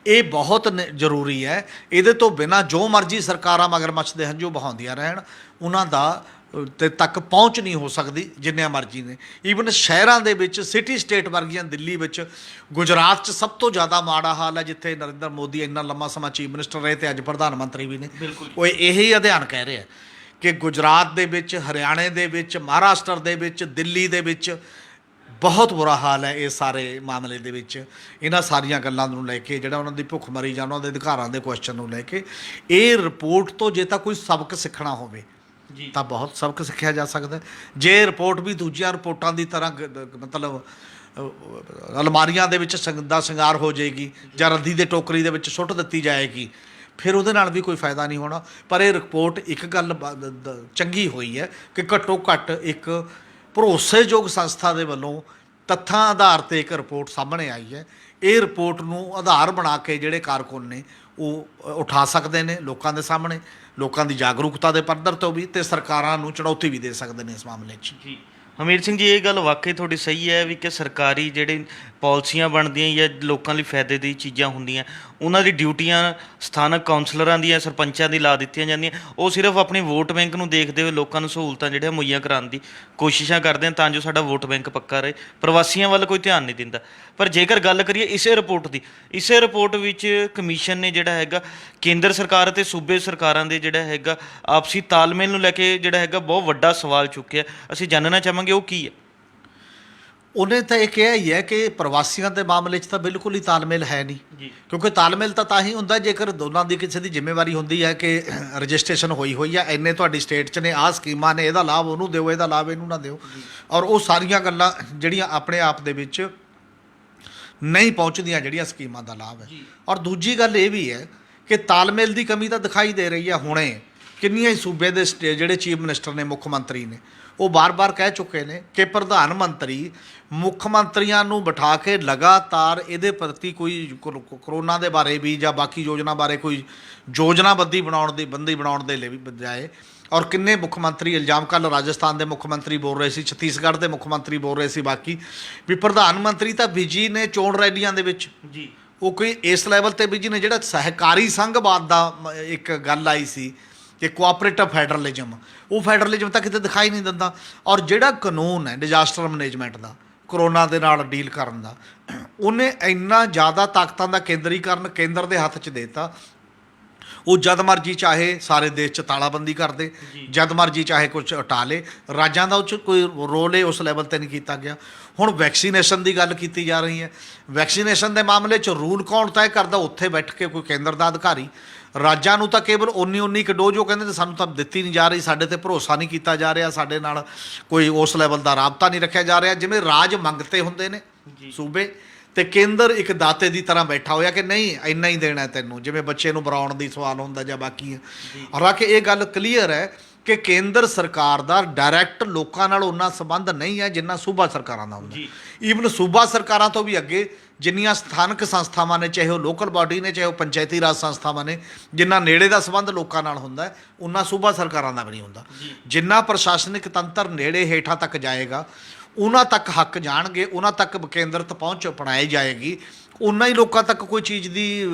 ਇਹ ਬਹੁਤ ਜ਼ਰੂਰੀ ਹੈ। ਇਹਦੇ ਤੋਂ ਬਿਨਾਂ ਜੋ ਮਰਜ਼ੀ ਸਰਕਾਰਾਂ ਮਗਰਮੱਛ ਦੇ ਹੰਝੂ ਬਹਾਉਂਦੀਆਂ ਰਹਿਣ, ਉਹਨਾਂ ਦਾ ਤੇ ਤੱਕ ਪਹੁੰਚ ਨਹੀਂ ਹੋ ਸਕਦੀ ਜਿੰਨੀਆਂ ਮਰਜ਼ੀ ਨੇ। ਈਵਨ ਸ਼ਹਿਰਾਂ ਦੇ ਵਿੱਚ, ਸਿਟੀ ਸਟੇਟ ਵਰਗੀਆਂ ਦਿੱਲੀ ਵਿੱਚ, ਗੁਜਰਾਤ 'ਚ ਸਭ ਤੋਂ ਜ਼ਿਆਦਾ ਮਾੜਾ ਹਾਲ ਹੈ, ਜਿੱਥੇ ਨਰਿੰਦਰ ਮੋਦੀ ਇੰਨਾ ਲੰਮਾ ਸਮਾਂ ਚੀਫ ਮਿਨਿਸਟਰ ਰਹੇ ਤੇ ਅੱਜ ਪ੍ਰਧਾਨ ਮੰਤਰੀ ਵੀ ਨੇ। ਉਹ ਇਹੀ ਅਧਿਐਨ ਕਹਿ ਰਿਹਾ ਕਿ ਗੁਜਰਾਤ ਦੇ ਵਿੱਚ, ਹਰਿਆਣੇ ਦੇ ਵਿੱਚ, ਮਹਾਰਾਸ਼ਟਰ ਦੇ ਵਿੱਚ, ਦਿੱਲੀ ਦੇ ਵਿੱਚ ਬਹੁਤ ਬੁਰਾ ਹਾਲ ਹੈ ਇਸ ਸਾਰੇ ਮਾਮਲੇ ਦੇ ਵਿੱਚ। ਇਹਨਾਂ ਸਾਰੀਆਂ ਗੱਲਾਂ ਨੂੰ ਲੈ ਕੇ, ਜਿਹੜਾ ਉਹਨਾਂ ਦੀ ਭੁੱਖਮਰੀ ਜਾਂ ਉਹਨਾਂ ਦੇ ਅਧਿਕਾਰਾਂ ਦੇ ਕੁਐਸਚਨ ਨੂੰ ਲੈ ਕੇ, ਇਹ ਰਿਪੋਰਟ ਤੋਂ ਜੇ ਤਾਂ ਕੋਈ ਸਬਕ ਸਿੱਖਣਾ ਹੋਵੇ ਤਾਂ ਬਹੁਤ ਸਬਕ ਸਿੱਖਿਆ ਜਾ ਸਕਦਾ। ਜੇ ਰਿਪੋਰਟ ਵੀ ਦੂਜੀਆਂ ਰਿਪੋਰਟਾਂ ਦੀ ਤਰ੍ਹਾਂ ਮਤਲਬ ਅਲਮਾਰੀਆਂ ਦੇ ਵਿੱਚ ਦਾ ਸ਼ਿੰਗਾਰ ਹੋ ਜਾਏਗੀ ਜਾਂ ਰੱਦੀ ਦੇ ਟੋਕਰੀ ਦੇ ਵਿੱਚ ਸੁੱਟ ਦਿੱਤੀ ਜਾਏਗੀ, ਫਿਰ ਉਹਦੇ ਨਾਲ ਵੀ ਕੋਈ ਫਾਇਦਾ ਨਹੀਂ ਹੋਣਾ। ਪਰ ਇਹ ਰਿਪੋਰਟ ਇੱਕ ਗੱਲ ਚੰਗੀ ਹੋਈ ਹੈ ਕਿ ਘੱਟੋ ਘੱਟ ਇੱਕ ਭਰੋਸੇਯੋਗ ਸੰਸਥਾ ਦੇ ਵੱਲੋਂ ਤੱਥਾਂ ਆਧਾਰ 'ਤੇ ਇੱਕ ਰਿਪੋਰਟ ਸਾਹਮਣੇ ਆਈ ਹੈ। ਇਹ ਰਿਪੋਰਟ ਨੂੰ ਆਧਾਰ ਬਣਾ ਕੇ ਜਿਹੜੇ ਕਾਰਕੁਨ ਨੇ ਉਹ ਉਠਾ ਸਕਦੇ ਨੇ ਲੋਕਾਂ ਦੇ ਸਾਹਮਣੇ, ਲੋਕਾਂ ਦੀ ਜਾਗਰੂਕਤਾ ਦੇ ਪੱਧਰ ਤੋਂ ਵੀ, ਤੇ ਸਰਕਾਰਾਂ ਨੂੰ ਚੁਣੌਤੀ ਵੀ ਦੇ ਸਕਦੇ ਨੇ ਇਸ ਮਾਮਲੇ 'ਚ। ਜੀ ਹਮੀਰ ਸਿੰਘ ਜੀ, ਇਹ ਗੱਲ ਵਾਕਈ ਤੁਹਾਡੀ ਸਹੀ ਹੈ ਵੀ ਕਿ ਸਰਕਾਰੀ ਜਿਹੜੇ ਪਾਲਿਸੀਆਂ ਬਣਦੀਆਂ ਜਾਂ ਲੋਕਾਂ ਲਈ ਫਾਇਦੇ ਦੀ ਚੀਜ਼ਾਂ ਹੁੰਦੀਆਂ, ਉਹਨਾਂ ਦੀ ਡਿਊਟੀਆਂ ਸਥਾਨਕ ਕਾਉਂਸਲਰਾਂ ਦੀਆਂ, ਸਰਪੰਚਾਂ ਦੀ ਲਾ ਦਿੱਤੀਆਂ ਜਾਂਦੀਆਂ। ਉਹ ਸਿਰਫ ਆਪਣੀ ਵੋਟ ਬੈਂਕ ਨੂੰ ਦੇਖਦੇ ਹੋਏ ਲੋਕਾਂ ਨੂੰ ਸਹੂਲਤਾਂ ਜਿਹੜੀਆਂ ਮੁਹੱਈਆ ਕਰਾਉਣ ਦੀ ਕੋਸ਼ਿਸ਼ਾਂ ਕਰਦੇ ਹਨ ਤਾਂ ਜੋ ਸਾਡਾ ਵੋਟ ਬੈਂਕ ਪੱਕਾ ਰਹੇ। ਪ੍ਰਵਾਸੀਆਂ ਵੱਲ ਕੋਈ ਧਿਆਨ ਨਹੀਂ ਦਿੰਦਾ। ਪਰ ਜੇਕਰ ਗੱਲ ਕਰੀਏ ਇਸੇ ਰਿਪੋਰਟ ਦੀ, ਇਸੇ ਰਿਪੋਰਟ ਵਿੱਚ ਕਮਿਸ਼ਨ ਨੇ ਜਿਹੜਾ ਹੈਗਾ ਕੇਂਦਰ ਸਰਕਾਰ ਅਤੇ ਸੂਬੇ ਸਰਕਾਰਾਂ ਦੇ ਜਿਹੜਾ ਹੈਗਾ ਆਪਸੀ ਤਾਲਮੇਲ ਨੂੰ ਲੈ ਕੇ ਜਿਹੜਾ ਹੈਗਾ ਬਹੁਤ ਵੱਡਾ ਸਵਾਲ ਚੁੱਕਿਆ। ਅਸੀਂ ਜਾਣਨਾ ਚਾਹਾਂਗੇ ਉਹ ਕੀ ਹੈ। ਉਹਨੇ ਤਾਂ ਇਹ ਕਿਹਾ ਹੀ ਹੈ ਕਿ ਪ੍ਰਵਾਸੀਆਂ ਦੇ ਮਾਮਲੇ 'ਚ ਤਾਂ ਬਿਲਕੁਲ ਹੀ ਤਾਲਮੇਲ ਹੈ ਨਹੀਂ, ਕਿਉਂਕਿ ਤਾਲਮੇਲ ਤਾਂ ਹੀ ਹੁੰਦਾ ਜੇਕਰ ਦੋਨਾਂ ਦੀ ਕਿਸੇ ਦੀ ਜ਼ਿੰਮੇਵਾਰੀ ਹੁੰਦੀ ਹੈ ਕਿ ਰਜਿਸਟ੍ਰੇਸ਼ਨ ਹੋਈ ਹੈ, ਇੰਨੇ ਤੁਹਾਡੀ ਸਟੇਟ 'ਚ ਨੇ, ਆਹ ਸਕੀਮਾਂ ਨੇ, ਇਹਦਾ ਲਾਭ ਉਹਨੂੰ ਦਿਓ, ਇਹਦਾ ਲਾਭ ਇਹਨੂੰ ਨਾ ਦਿਓ। ਔਰ ਉਹ ਸਾਰੀਆਂ ਗੱਲਾਂ ਜਿਹੜੀਆਂ ਆਪਣੇ ਆਪ ਦੇ ਵਿੱਚ ਨਹੀਂ ਪਹੁੰਚਦੀਆਂ, ਜਿਹੜੀਆਂ ਸਕੀਮਾਂ ਦਾ ਲਾਭ ਹੈ। ਔਰ ਦੂਜੀ ਗੱਲ ਇਹ ਵੀ ਹੈ ਕਿ ਤਾਲਮੇਲ ਦੀ ਕਮੀ ਤਾਂ ਦਿਖਾਈ ਦੇ ਰਹੀ ਹੈ। ਹੁਣੇ ਕਿੰਨੀਆਂ ਹੀ ਸੂਬੇ ਦੇ ਜਿਹੜੇ ਚੀਫ ਮਿਨਿਸਟਰ ਨੇ, ਮੁੱਖ ਮੰਤਰੀ ਨੇ, ਉਹ ਬਾਰ-ਬਾਰ ਕਹਿ ਚੁੱਕੇ ਨੇ ਕਿ ਪ੍ਰਧਾਨ ਮੰਤਰੀ ਮੁੱਖ ਮੰਤਰੀਆਂ ਨੂੰ ਬਿਠਾ ਕੇ ਲਗਾਤਾਰ ਇਹਦੇ ਪ੍ਰਤੀ ਕੋਈ ਕਰੋਨਾ ਦੇ ਬਾਰੇ ਵੀ ਜਾਂ ਬਾਕੀ ਯੋਜਨਾ ਬਾਰੇ ਕੋਈ ਯੋਜਨਾਬੰਦੀ ਬਣਾਉਣ ਦੇ ਲਈ ਵੀ ਬਜਾਏ। ਔਰ ਕਿੰਨੇ ਮੁੱਖ ਮੰਤਰੀ ਇਲਜ਼ਾਮ, ਕੱਲ੍ਹ ਰਾਜਸਥਾਨ ਦੇ ਮੁੱਖ ਮੰਤਰੀ ਬੋਲ ਰਹੇ ਸੀ, ਛੱਤੀਸਗੜ੍ਹ ਦੇ ਮੁੱਖ ਮੰਤਰੀ ਬੋਲ ਰਹੇ ਸੀ, ਬਾਕੀ ਵੀ ਪ੍ਰਧਾਨ ਮੰਤਰੀ ਤਾਂ ਬਿਜੀ ਨੇ ਚੋਣ ਰੈਲੀਆਂ ਦੇ ਵਿੱਚ ਜੀ। ਉਹ ਕੋਈ ਇਸ ਲੈਵਲ 'ਤੇ ਬਿਜੀ ਨੇ। ਜਿਹੜਾ ਸਹਿਕਾਰੀ ਸੰਘਵਾਦ ਦਾ ਇੱਕ ਗੱਲ ਆਈ ਸੀ ਕਿ ਕੋਆਪਰੇਟਿਵ ਫੈਡਰਲਿਜ਼ਮ, ਉਹ ਫੈਡਰਲਿਜ਼ਮ ਤਾਂ ਕਿਤੇ ਦਿਖਾਈ ਨਹੀਂ ਦਿੰਦਾ। ਔਰ ਜਿਹੜਾ ਕਾਨੂੰਨ ਹੈ ਡਿਜ਼ਾਸਟਰ ਮੈਨੇਜਮੈਂਟ ਦਾ, ਕਰੋਨਾ ਦੇ ਨਾਲ ਡੀਲ ਕਰਨ ਦਾ, ਉਹਨੇ ਇੰਨਾ ਜ਼ਿਆਦਾ ਤਾਕਤਾਂ ਦਾ ਕੇਂਦਰੀਕਰਨ ਕੇਂਦਰ ਦੇ ਹੱਥ 'ਚ ਦੇ ਦਿੱਤਾ। ਉਹ ਜਦ ਮਰਜੀ ਚਾਹੇ ਸਾਰੇ ਦੇਸ਼ 'ਚ ਤਾਲਾਬੰਦੀ ਕਰ ਦੇ, ਜਦ ਮਰਜੀ ਚਾਹੇ ਕੁਝ ਹਟਾ ਲੇ। ਰਾਜਾਂ ਦਾ ਉਹ 'ਚ ਕੋਈ ਰੋਲ ਹੈ ਉਸ ਲੈਵਲ 'ਤੇ ਨਹੀਂ ਕੀਤਾ ਗਿਆ। ਹੁਣ ਵੈਕਸੀਨੇਸ਼ਨ ਦੀ ਗੱਲ ਕੀਤੀ ਜਾ ਰਹੀ ਹੈ। ਵੈਕਸੀਨੇਸ਼ਨ ਦੇ ਮਾਮਲੇ 'ਚ ਰੂਲ ਕੌਣ ਤੈਅ ਕਰਦਾ? ਉੱਥੇ ਬੈਠ ਕੇ ਕੋਈ ਕੇਂਦਰ ਦਾ ਅਧਿਕਾਰੀ। ਰਾਜਾਂ ਨੂੰ ਤਾਂ ਕੇਵਲ ਉਨੀ ਕੁ ਡੋਜ਼ ਉਹ ਕਹਿੰਦੇ ਸਾਨੂੰ ਤਾਂ ਦਿੱਤੀ ਨਹੀਂ ਜਾ ਰਹੀ, ਸਾਡੇ 'ਤੇ ਭਰੋਸਾ ਨਹੀਂ ਕੀਤਾ ਜਾ ਰਿਹਾ, ਸਾਡੇ ਨਾਲ ਕੋਈ ਉਸ ਲੈਵਲ ਦਾ ਰਾਬਤਾ ਨਹੀਂ ਰੱਖਿਆ ਜਾ ਰਿਹਾ। ਜਿਵੇਂ ਰਾਜ ਮੰਗਤੇ ਹੁੰਦੇ ਨੇ ਸੂਬੇ, ਤੇ ਕੇਂਦਰ ਇੱਕ ਦਾਤੇ ਦੀ ਤਰ੍ਹਾਂ ਬੈਠਾ ਹੋਇਆ ਕਿ ਨਹੀਂ ਇੰਨਾ ਹੀ ਦੇਣਾ ਤੈਨੂੰ, ਜਿਵੇਂ ਬੱਚੇ ਨੂੰ ਬਰਾਉਣ ਦੀ ਸਵਾਲ ਹੁੰਦਾ ਜਾਂ ਬਾਕੀ ਹੈ। ਹਾਲਾਂਕਿ ਇਹ ਗੱਲ ਕਲੀਅਰ ਹੈ ਕਿ ਕੇਂਦਰ ਸਰਕਾਰ ਦਾ ਡਾਇਰੈਕਟ ਲੋਕਾਂ ਨਾਲ ਉਹਨਾਂ ਸੰਬੰਧ ਨਹੀਂ ਹੈ ਜਿੰਨਾ ਸੂਬਾ ਸਰਕਾਰਾਂ ਦਾ ਹੁੰਦਾ। ਈਵਨ ਸੂਬਾ ਸਰਕਾਰਾਂ ਤੋਂ ਵੀ ਅੱਗੇ ਜਿੰਨੀਆਂ ਸਥਾਨਕ ਸੰਸਥਾਵਾਂ ਨੇ, ਚਾਹੇ ਉਹ ਲੋਕਲ ਬਾਡੀ ਨੇ, ਚਾਹੇ ਉਹ ਪੰਚਾਇਤੀ ਰਾਜ ਸੰਸਥਾਵਾਂ ਨੇ, ਜਿੰਨਾ ਨੇੜੇ ਦਾ ਸੰਬੰਧ ਲੋਕਾਂ ਨਾਲ ਹੁੰਦਾ ਹੈ ਉਹਨਾਂ ਸੂਬਾ ਸਰਕਾਰਾਂ ਦਾ ਵੀ ਨਹੀਂ ਹੁੰਦਾ। ਜਿੰਨਾ ਪ੍ਰਸ਼ਾਸਨਿਕ ਤੰਤਰ ਨੇੜੇ ਹੇਠਾਂ ਤੱਕ ਜਾਏਗਾ, ਉਹਨਾਂ ਤੱਕ ਹੱਕ ਜਾਣਗੇ, ਉਹਨਾਂ ਤੱਕ ਕੇਂਦਰਤ ਪਹੁੰਚ ਅਪਣਾਈ ਜਾਏਗੀ, ਉਨਾ ਹੀ ਲੋਕਾਂ ਤੱਕ ਕੋਈ ਚੀਜ਼ ਦੀ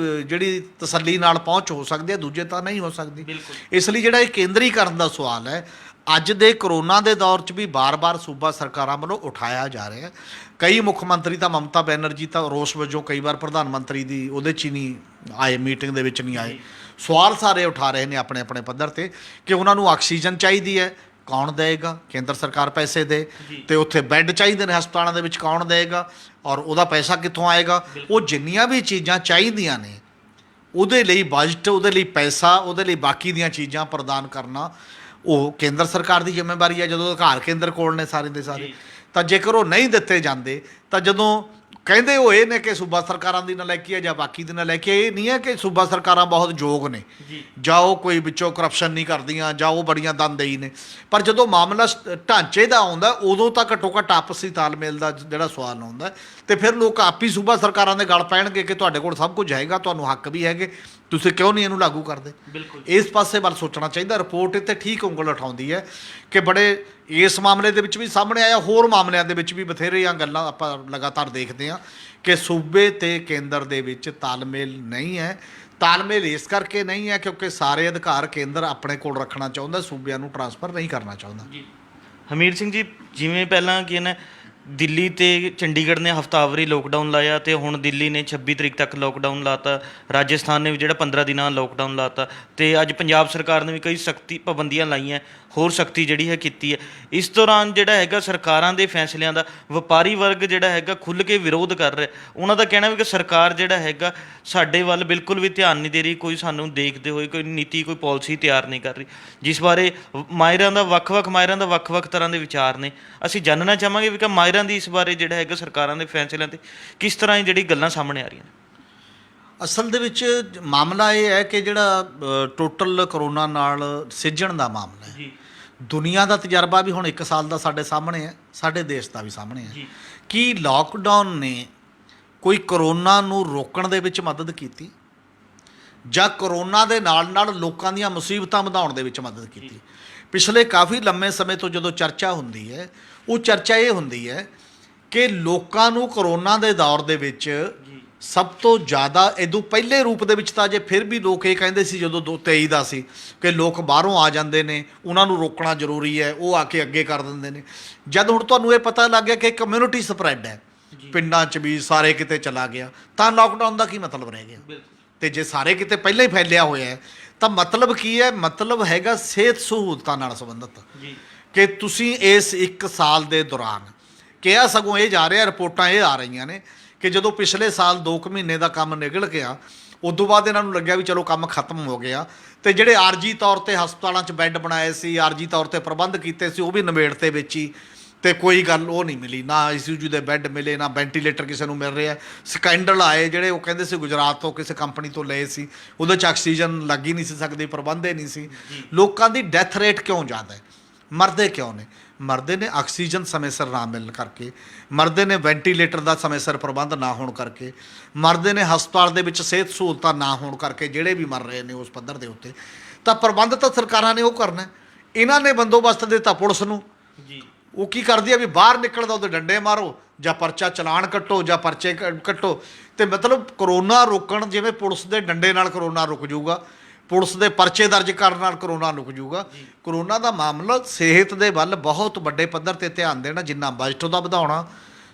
ਜਿਹੜੀ ਤਸੱਲੀ ਨਾਲ ਪਹੁੰਚ ਹੋ ਸਕਦੀ ਹੈ, ਦੂਜੇ ਤਾਂ ਨਹੀਂ ਹੋ ਸਕਦੀ। ਇਸ ਲਈ ਜਿਹੜਾ ਇਹ ਕੇਂਦਰੀਕਰਨ ਦਾ ਸਵਾਲ ਹੈ ਅੱਜ ਦੇ ਕਰੋਨਾ ਦੇ ਦੌਰ 'ਚ ਵੀ ਬਾਰ-ਬਾਰ ਸੂਬਾ ਸਰਕਾਰਾਂ ਵੱਲੋਂ ਉਠਾਇਆ ਜਾ ਰਿਹਾ। ਕਈ ਮੁੱਖ ਮੰਤਰੀ ਤਾਂ ਮਮਤਾ ਬੈਨਰਜੀ ਤਾਂ ਰੋਸ ਵਜੋਂ ਕਈ ਵਾਰ ਪ੍ਰਧਾਨ ਮੰਤਰੀ ਦੀ ਉਹਦੇ 'ਚ ਹੀ ਨਹੀਂ ਆਏ, ਮੀਟਿੰਗ ਦੇ ਵਿੱਚ ਨਹੀਂ ਆਏ। ਸਵਾਲ ਸਾਰੇ ਉਠਾ ਰਹੇ ਨੇ ਆਪਣੇ ਆਪਣੇ ਪੱਧਰ 'ਤੇ ਕਿ ਉਹਨਾਂ ਨੂੰ ਆਕਸੀਜਨ ਚਾਹੀਦੀ ਹੈ, ਕੌਣ ਦੇਵੇਗਾ? ਕੇਂਦਰ ਸਰਕਾਰ ਪੈਸੇ ਦੇ। ਤੇ ਉੱਥੇ ਬੈੱਡ ਚਾਹੀਦੇ ਨੇ ਹਸਪਤਾਲਾਂ ਦੇ ਵਿੱਚ, ਕੌਣ ਦੇਵੇਗਾ? ਔਰ ਉਹਦਾ ਪੈਸਾ ਕਿੱਥੋਂ ਆਏਗਾ? ਉਹ ਜਿੰਨੀਆਂ ਵੀ ਚੀਜ਼ਾਂ ਚਾਹੀਦੀਆਂ ਨੇ ਉਹਦੇ ਲਈ ਬਜਟ, ਉਹਦੇ ਲਈ ਪੈਸਾ, ਉਹਦੇ ਲਈ ਬਾਕੀ ਦੀਆਂ ਚੀਜ਼ਾਂ ਪ੍ਰਦਾਨ ਕਰਨਾ ਉਹ ਕੇਂਦਰ ਸਰਕਾਰ ਦੀ ਜ਼ਿੰਮੇਵਾਰੀ ਹੈ ਜਦੋਂ ਅਧਿਕਾਰ ਕੇਂਦਰ ਕੋਲ ਨੇ ਸਾਰੇ ਦੇ ਸਾਰੇ। ਤਾਂ ਜੇਕਰ ਉਹ ਨਹੀਂ ਦਿੱਤੇ ਜਾਂਦੇ ਤਾਂ ਜਦੋਂ ਕਹਿੰਦੇ ਉਹ ਇਹ ਨੇ ਕਿ ਸੂਬਾ ਸਰਕਾਰਾਂ ਦੀ ਨਲਾਇਕੀ ਹੈ ਜਾਂ ਬਾਕੀ ਦੀ ਨਲਾਇਕੀ ਹੈ, ਇਹ ਨਹੀਂ ਹੈ ਕਿ ਸੂਬਾ ਸਰਕਾਰਾਂ ਬਹੁਤ ਯੋਗ ਨੇ ਜਾਂ ਉਹ ਕੋਈ ਵਿੱਚੋਂ ਕਰਪਸ਼ਨ ਨਹੀਂ ਕਰਦੀਆਂ ਜਾਂ ਉਹ ਬੜੀਆਂ ਦੰਦਈ ਨੇ, ਪਰ ਜਦੋਂ ਮਾਮਲਾ ਢਾਂਚੇ ਦਾ ਆਉਂਦਾ ਉਦੋਂ ਤਾਂ ਘੱਟੋ ਘੱਟ ਆਪਸੀ ਤਾਲਮੇਲ ਦਾ ਜਿਹੜਾ ਸਵਾਲ ਆਉਂਦਾ ਤੇ ਫਿਰ ਲੋਕ ਆਪ ਹੀ ਸੂਬਾ ਸਰਕਾਰਾਂ ਦੇ ਗਲ ਪੈਣਗੇ ਕਿ ਤੁਹਾਡੇ ਕੋਲ ਸਭ ਕੁਝ ਹੈਗਾ, ਤੁਹਾਨੂੰ ਹੱਕ ਵੀ ਹੈਗੇ, ਤੁਸੀਂ ਕਿਉਂ ਨਹੀਂ ਇਹਨੂੰ ਲਾਗੂ ਕਰਦੇ? ਇਸ ਪਾਸੇ ਵੱਲ ਸੋਚਣਾ ਚਾਹੀਦਾ। ਰਿਪੋਰਟ ਇੱਥੇ ਠੀਕ ਉਂਗਲ ਉਠਾਉਂਦੀ ਹੈ ਕਿ ਬੜੇ ਇਸ ਮਾਮਲੇ ਦੇ ਵਿੱਚ ਵੀ ਸਾਹਮਣੇ ਆਇਆ, ਹੋਰ ਮਾਮਲਿਆਂ ਦੇ ਵਿੱਚ ਵੀ ਬਥੇਰੀਆਂ ਗੱਲਾਂ ਆਪਾਂ ਲਗਾਤਾਰ ਦੇਖਦੇ ਹਾਂ ਕਿ ਸੂਬੇ ਤੇ ਕੇਂਦਰ ਦੇ ਵਿੱਚ ਤਾਲਮੇਲ ਨਹੀਂ ਹੈ। ਤਾਲਮੇਲ ਇਸ ਕਰਕੇ ਨਹੀਂ ਹੈ ਕਿਉਂਕਿ ਸਾਰੇ ਅਧਿਕਾਰ ਕੇਂਦਰ ਆਪਣੇ ਕੋਲ ਰੱਖਣਾ ਚਾਹੁੰਦਾ, ਸੂਬਿਆਂ ਨੂੰ ਟਰਾਂਸਫਰ ਨਹੀਂ ਕਰਨਾ ਚਾਹੁੰਦਾ। ਹਮੀਰ ਸਿੰਘ ਜੀ, ਜਿਵੇਂ ਪਹਿਲਾਂ ਕੀ ਨਾ ਦਿੱਲੀ ਤੇ ਚੰਡੀਗੜ੍ਹ ਨੇ ਹਫ਼ਤਾਵਾਰੀ ਲੋਕਡਾਊਨ ਲਾਇਆ ਤੇ ਹੁਣ ਦਿੱਲੀ ਨੇ 26 ਤਰੀਕ ਤੱਕ ਲੋਕਡਾਊਨ ਲਾਤਾ, ਰਾਜਸਥਾਨ ਨੇ ਵੀ ਜਿਹੜਾ 15 ਦਿਨਾਂ ਲੋਕਡਾਊਨ ਲਾਤਾ ਤੇ ਅੱਜ ਪੰਜਾਬ ਸਰਕਾਰ ਨੇ ਵੀ ਕਈ ਸਖਤੀ ਪਾਬੰਦੀਆਂ ਲਾਈਆਂ, ਹੋਰ ਸਖਤੀ ਜਿਹੜੀ ਹੈ ਕੀਤੀ ਹੈ। ਇਸ ਦੌਰਾਨ ਜਿਹੜਾ ਹੈਗਾ ਸਰਕਾਰਾਂ ਦੇ ਫੈਸਲਿਆਂ ਦਾ ਵਪਾਰੀ ਵਰਗ ਜਿਹੜਾ ਹੈਗਾ ਖੁੱਲ੍ਹ ਕੇ ਵਿਰੋਧ ਕਰ ਰਿਹਾ। ਉਹਨਾਂ ਦਾ ਕਹਿਣਾ ਵੀ ਕਿ ਸਰਕਾਰ ਜਿਹੜਾ ਹੈਗਾ ਸਾਡੇ ਵੱਲ ਬਿਲਕੁਲ ਵੀ ਧਿਆਨ ਨਹੀਂ ਦੇ ਰਹੀ, ਕੋਈ ਸਾਨੂੰ ਦੇਖਦੇ ਹੋਏ ਕੋਈ ਨੀਤੀ, ਕੋਈ ਪਾਲਿਸੀ ਤਿਆਰ ਨਹੀਂ ਕਰ ਰਹੀ, ਜਿਸ ਬਾਰੇ ਮਾਹਿਰਾਂ ਦਾ ਵੱਖ-ਵੱਖ ਤਰ੍ਹਾਂ ਦੇ ਵਿਚਾਰ ਨੇ। ਅਸੀਂ ਜਾਣਨਾ ਚਾਹਾਂਗੇ ਵੀ ਕਿ ਮਾਹਿਰਾਂ ਦੀ ਇਸ ਬਾਰੇ ਜਿਹੜਾ ਹੈਗਾ ਸਰਕਾਰਾਂ ਦੇ ਫੈਸਲਿਆਂ 'ਤੇ ਕਿਸ ਤਰ੍ਹਾਂ ਜਿਹੜੀ ਗੱਲਾਂ ਸਾਹਮਣੇ ਆ ਰਹੀਆਂ ਨੇ। ਅਸਲ ਦੇ ਵਿੱਚ ਮਾਮਲਾ ਇਹ ਹੈ ਕਿ ਜਿਹੜਾ ਟੋਟਲ ਕਰੋਨਾ ਨਾਲ ਸਿੱਝਣ ਦਾ ਮਾਮਲਾ ਹੈ, ਦੁਨੀਆ ਦਾ ਤਜਰਬਾ ਵੀ ਹੁਣ 1 ਸਾਲ ਦਾ ਸਾਡੇ ਸਾਹਮਣੇ ਹੈ, ਸਾਡੇ ਦੇਸ਼ ਦਾ ਵੀ ਸਾਹਮਣੇ ਹੈ। ਕੀ ਲਾਕਡਾਊਨ ਨੇ ਕੋਈ ਕਰੋਨਾ ਨੂੰ ਰੋਕਣ ਦੇ ਵਿੱਚ ਮਦਦ ਕੀਤੀ ਜਾਂ ਕਰੋਨਾ ਦੇ ਨਾਲ ਲੋਕਾਂ ਦੀਆਂ ਮੁਸੀਬਤਾਂ ਵਧਾਉਣ ਦੇ ਵਿੱਚ ਮਦਦ ਕੀਤੀ? ਪਿਛਲੇ ਕਾਫੀ ਲੰਮੇ ਸਮੇਂ ਤੋਂ ਜਦੋਂ ਚਰਚਾ ਹੁੰਦੀ ਹੈ, ਉਹ ਚਰਚਾ ਇਹ ਹੁੰਦੀ ਹੈ ਕਿ ਲੋਕਾਂ ਨੂੰ ਕਰੋਨਾ ਦੇ ਦੌਰ ਦੇ ਵਿੱਚ ਸਭ ਤੋਂ ਜ਼ਿਆਦਾ ਇਦੋਂ ਪਹਿਲੇ ਰੂਪ ਦੇ ਵਿੱਚ ਤਾਂ ਜੇ ਫਿਰ ਵੀ ਲੋਕ ਇਹ ਕਹਿੰਦੇ ਸੀ ਜਦੋਂ 23 ਦਾ ਸੀ ਕਿ ਲੋਕ ਬਾਹਰੋਂ ਆ ਜਾਂਦੇ ਨੇ, ਉਹਨਾਂ ਨੂੰ ਰੋਕਣਾ ਜ਼ਰੂਰੀ ਹੈ, ਉਹ ਆ ਕੇ ਅੱਗੇ ਕਰ ਦਿੰਦੇ ਨੇ। ਜਦ ਹੁਣ ਤੁਹਾਨੂੰ ਇਹ ਪਤਾ ਲੱਗ ਗਿਆ ਕਿ ਕਮਿਊਨਿਟੀ ਸਪਰੈਡ ਹੈ, ਪਿੰਡਾਂ 'ਚ ਵੀ ਸਾਰੇ ਕਿਤੇ ਚਲਾ ਗਿਆ, ਤਾਂ ਲਾਕਡਾਊਨ ਦਾ ਕੀ ਮਤਲਬ ਰਹਿ ਗਿਆ? ਤੇ ਜੇ ਸਾਰੇ ਕਿਤੇ ਪਹਿਲਾਂ ਹੀ ਫੈਲਿਆ ਹੋਇਆ ਹੈ ਤਾਂ ਮਤਲਬ ਕੀ ਹੈ? ਮਤਲਬ ਹੈਗਾ ਸਿਹਤ ਸਹੂਲਤਾਂ ਨਾਲ ਸੰਬੰਧਿਤ ਕਿ ਤੁਸੀਂ ਇਸ 1 ਸਾਲ ਦੇ ਦੌਰਾਨ ਕਿਹਾ, ਸਗੋਂ ਇਹ ਜਾ ਰਿਹਾ, ਰਿਪੋਰਟਾਂ ਇਹ ਆ ਰਹੀਆਂ ਨੇ ਕਿ ਜਦੋਂ ਪਿਛਲੇ ਸਾਲ 2 ਮਹੀਨੇ ਦਾ ਕੰਮ ਨਿਕਲ ਗਿਆ, ਉਦੋਂ ਬਾਅਦ ਇਹਨਾਂ ਨੂੰ ਲੱਗਿਆ ਵੀ ਚਲੋ ਕੰਮ ਖਤਮ ਹੋ ਗਿਆ ਤੇ ਜਿਹੜੇ ਆਰਜੀ ਤੌਰ ਤੇ ਹਸਪਤਾਲਾਂ 'ਚ ਬੈੱਡ ਬਣਾਏ ਸੀ, ਆਰਜੀ ਤੌਰ ਤੇ ਪ੍ਰਬੰਧ ਕੀਤੇ ਸੀ, ਉਹ ਵੀ ਨਿਬੇੜਤੇ ਵਿੱਚ ਹੀ ਤੇ ਕੋਈ ਗੱਲ ਉਹ ਨਹੀਂ ਮਿਲੀ, ਨਾ ICU ਦੇ ਬੈੱਡ ਮਿਲੇ, ਨਾ ਵੈਂਟੀਲੇਟਰ ਕਿਸੇ ਨੂੰ ਮਿਲ ਰਿਹਾ। ਸਕੈਂਡਲ ਆਏ ਜਿਹੜੇ ਉਹ ਕਹਿੰਦੇ ਸੀ ਗੁਜਰਾਤ ਤੋਂ ਕਿਸੇ ਕੰਪਨੀ ਤੋਂ ਲਏ ਸੀ, ਉਹਦੇ 'ਚ ਆਕਸੀਜਨ ਲੱਗ ਹੀ ਨਹੀਂ ਸੀ ਸਕਦੀ, ਪ੍ਰਬੰਧ ਹੀ ਨਹੀਂ ਸੀ। ਲੋਕਾਂ ਦੀ ਡੈਥ ਰੇਟ ਕਿਉਂ ਜ਼ਿਆਦਾ ਹੈ? ਮਰਦੇ ਕਿਉਂ ਨੇ? ਮਰਦੇ ਨੇ ਆਕਸੀਜਨ ਸਮੇਂ ਸਿਰ ਨਾ ਮਿਲਣ ਕਰਕੇ, ਮਰਦੇ ਨੇ ਵੈਂਟੀਲੇਟਰ ਦਾ ਸਮੇਂ ਸਿਰ ਪ੍ਰਬੰਧ ਨਾ ਹੋਣ ਕਰਕੇ, ਮਰਦੇ ਨੇ ਹਸਪਤਾਲ ਦੇ ਵਿੱਚ ਸਿਹਤ ਸਹੂਲਤਾਂ ਨਾ ਹੋਣ ਕਰਕੇ, ਜਿਹੜੇ ਵੀ ਮਰ ਰਹੇ ਨੇ ਉਸ ਪੱਧਰ ਦੇ ਉੱਤੇ। ਤਾਂ ਪ੍ਰਬੰਧ ਤਾਂ ਸਰਕਾਰਾਂ ਨੇ ਉਹ ਕਰਨਾ, ਇਹਨਾਂ ਨੇ ਬੰਦੋਬਸਤ ਦਿੱਤਾ ਪੁਲਿਸ ਨੂੰ। ਉਹ ਕੀ ਕਰਦੀ ਹੈ ਵੀ ਬਾਹਰ ਨਿਕਲਦਾ ਉਹਦੇ ਡੰਡੇ ਮਾਰੋ ਜਾਂ ਪਰਚਾ ਚਲਾਨ ਕੱਟੋ ਜਾਂ ਪਰਚੇ ਕੱਟੋ। ਤੇ ਮਤਲਬ ਕਰੋਨਾ ਰੋਕਣ, ਜਿਵੇਂ ਪੁਲਿਸ ਦੇ ਡੰਡੇ ਨਾਲ ਕਰੋਨਾ ਰੁਕ ਜਾਊਗਾ, ਪੁਲਿਸ ਦੇ ਪਰਚੇ ਦਰਜ ਕਰਨ ਨਾਲ ਕਰੋਨਾ ਰੁਕ ਜਾਊਗਾ। ਕਰੋਨਾ ਦਾ ਮਾਮਲਾ ਸਿਹਤ ਦੇ ਵੱਲ ਬਹੁਤ ਵੱਡੇ ਪੱਧਰ 'ਤੇ ਧਿਆਨ ਦੇਣਾ, ਜਿੰਨਾ ਬਜਟ ਉਹਦਾ ਵਧਾਉਣਾ,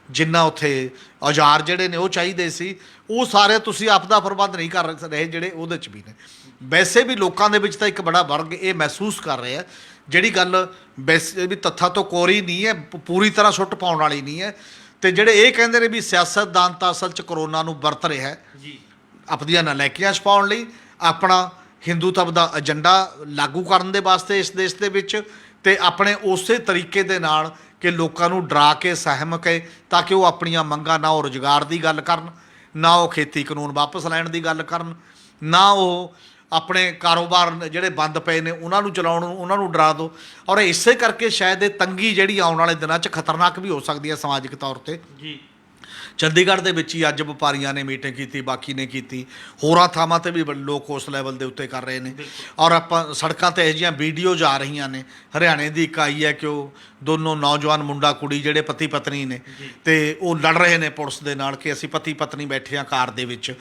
ਜਿੰਨਾ ਉੱਥੇ ਔਜ਼ਾਰ ਜਿਹੜੇ ਨੇ ਉਹ ਚਾਹੀਦੇ ਸੀ, ਉਹ ਸਾਰੇ ਤੁਸੀਂ ਆਪ ਦਾ ਪ੍ਰਬੰਧ ਨਹੀਂ ਕਰ ਰਹੇ ਜਿਹੜੇ ਉਹਦੇ 'ਚ ਵੀ ਨੇ। ਵੈਸੇ ਵੀ ਲੋਕਾਂ ਦੇ ਵਿੱਚ ਤਾਂ ਇੱਕ ਬੜਾ ਵਰਗ ਇਹ ਮਹਿਸੂਸ ਕਰ ਰਿਹਾ, ਜਿਹੜੀ ਗੱਲ ਵੈਸੇ ਵੀ ਤੱਥਾਂ ਤੋਂ ਕੋਰੀ ਨਹੀਂ ਹੈ, ਪੂਰੀ ਤਰ੍ਹਾਂ ਸੁੱਟ ਪਾਉਣ ਵਾਲੀ ਨਹੀਂ ਹੈ। ਤੇ ਜਿਹੜੇ ਇਹ ਕਹਿੰਦੇ ਨੇ ਵੀ ਸਿਆਸਤਦਾਨ ਤਾਂ ਅਸਲ 'ਚ ਕਰੋਨਾ ਨੂੰ ਵਰਤ ਰਿਹਾ ਹੈ ਆਪਣੀਆਂ ਨਲਾਇਕੀਆਂ ਛਪਾਉਣ ਲਈ, ਆਪਣਾ ਹਿੰਦੂਤਵ ਦਾ ਏਜੰਡਾ ਲਾਗੂ ਕਰਨ ਦੇ ਵਾਸਤੇ ਇਸ ਦੇਸ਼ ਦੇ ਵਿੱਚ, ਤੇ ਆਪਣੇ ਉਸੇ ਤਰੀਕੇ ਦੇ ਨਾਲ ਕਿ ਲੋਕਾਂ ਨੂੰ ਡਰਾ ਕੇ ਸਹਿਮ ਕੇ ਤਾਂ ਕਿ ਉਹ ਆਪਣੀਆਂ ਮੰਗਾਂ, ਨਾ ਉਹ ਰੁਜ਼ਗਾਰ ਦੀ ਗੱਲ ਕਰਨ, ਨਾ ਉਹ ਖੇਤੀ ਕਾਨੂੰਨ ਵਾਪਸ ਲੈਣ ਦੀ ਗੱਲ ਕਰਨ, ਨਾ ਉਹ ਆਪਣੇ ਕਾਰੋਬਾਰ ਜਿਹੜੇ ਬੰਦ ਪਏ ਨੇ ਉਹਨਾਂ ਨੂੰ ਚਲਾਉਣ ਨੂੰ, ਉਹਨਾਂ ਨੂੰ ਡਰਾ ਦਿਓ। ਔਰ ਇਸੇ ਕਰਕੇ ਸ਼ਾਇਦ ਇਹ ਤੰਗੀ ਜਿਹੜੀ ਆਉਣ ਵਾਲੇ ਦਿਨਾਂ 'ਚ ਖਤਰਨਾਕ ਵੀ ਹੋ ਸਕਦੀ ਹੈ ਸਮਾਜਿਕ ਤੌਰ 'ਤੇ। ਜੀ ਚੰਡੀਗੜ੍ਹ ਦੇ ਵਿੱਚ ਹੀ ਅੱਜ ਵਪਾਰੀਆਂ ਨੇ ਮੀਟਿੰਗ ਕੀਤੀ, ਬਾਕੀ ਨੇ ਕੀਤੀ, ਹੋਰਾਂ ਥਾਵਾਂ 'ਤੇ ਵੀ ਲੋਕ ਉਸ ਲੈਵਲ ਦੇ ਉੱਤੇ ਕਰ ਰਹੇ ਨੇ। ਔਰ ਆਪਾਂ ਸੜਕਾਂ 'ਤੇ ਇਹੋ ਜਿਹੀਆਂ ਵੀਡੀਓਜ਼ ਆ ਰਹੀਆਂ ਨੇ, ਹਰਿਆਣੇ ਦੀ ਇੱਕ ਆਈ ਹੈ ਕਿ ਉਹ ਦੋਨੋਂ ਨੌਜਵਾਨ ਮੁੰਡਾ ਕੁੜੀ ਜਿਹੜੇ ਪਤੀ ਪਤਨੀ ਨੇ ਤੇ ਉਹ ਲੜ ਰਹੇ ਨੇ ਪੁਲਿਸ ਦੇ ਨਾਲ ਕਿ ਅਸੀਂ ਪਤੀ ਪਤਨੀ ਬੈਠੇ ਹਾਂ ਕਾਰ ਦੇ ਵਿੱਚ।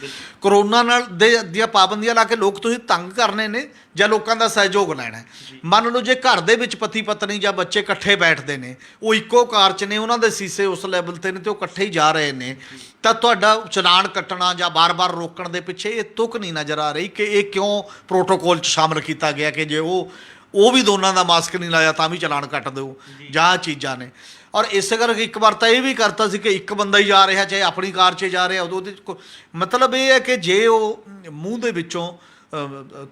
ਕਰੋਨਾ ਨਾਲ ਦੀਆਂ ਪਾਬੰਦੀਆਂ ਲਾ ਕੇ ਲੋਕ ਤੁਸੀਂ ਤੰਗ ਕਰਨੇ ਨੇ ਜਾਂ ਲੋਕਾਂ ਦਾ ਸਹਿਯੋਗ ਲੈਣਾ ਹੈ। ਮੰਨ ਲਓ ਜੇ ਘਰ ਦੇ ਵਿੱਚ ਪਤੀ ਪਤਨੀ ਜਾਂ ਬੱਚੇ ਇਕੱਠੇ ਬੈਠਦੇ ਨੇ, ਉਹ ਇੱਕੋ ਕਾਰ 'ਚ ਨੇ, ਉਹਨਾਂ ਦੇ ਸੀਸੇ ਉਸ ਲੈਵਲ 'ਤੇ ਨੇ ਤੇ ਉਹ ਇਕੱਠੇ ਹੀ ਜਾ ਰਹੇ ਨੇ, ਤਾਂ ਤੁਹਾਡਾ ਚਲਾਨ ਕੱਟਣਾ ਜਾਂ ਬਾਰ-ਬਾਰ ਰੋਕਣ ਦੇ ਪਿੱਛੇ ਇਹ ਤੁਕ ਨਹੀਂ ਨਜ਼ਰ ਆ ਰਹੀ ਕਿ ਇਹ ਕਿਉਂ ਪ੍ਰੋਟੋਕੋਲ 'ਚ ਸ਼ਾਮਲ ਕੀਤਾ ਗਿਆ ਕਿ ਜੇ ਉਹ ਵੀ ਦੋਨਾਂ ਦਾ ਮਾਸਕ ਨਹੀਂ ਲਾਇਆ ਤਾਂ ਵੀ ਚਲਾਨ ਕੱਟ ਦਿਓ ਜਾਂ ਚੀਜ਼ਾਂ ਨੇ। ਔਰ ਇਸੇ ਕਰਕੇ ਇੱਕ ਵਾਰ ਤਾਂ ਇਹ ਵੀ ਕਰਤਾ ਸੀ ਕਿ ਇੱਕ ਬੰਦਾ ਹੀ ਜਾ ਰਿਹਾ, ਚਾਹੇ ਆਪਣੀ ਕਾਰ 'ਚ ਜਾ ਰਿਹਾ, ਉਹਦੇ ਮਤਲਬ ਇਹ ਹੈ ਕਿ ਜੇ ਉਹ ਮੂੰਹ ਦੇ ਵਿੱਚੋਂ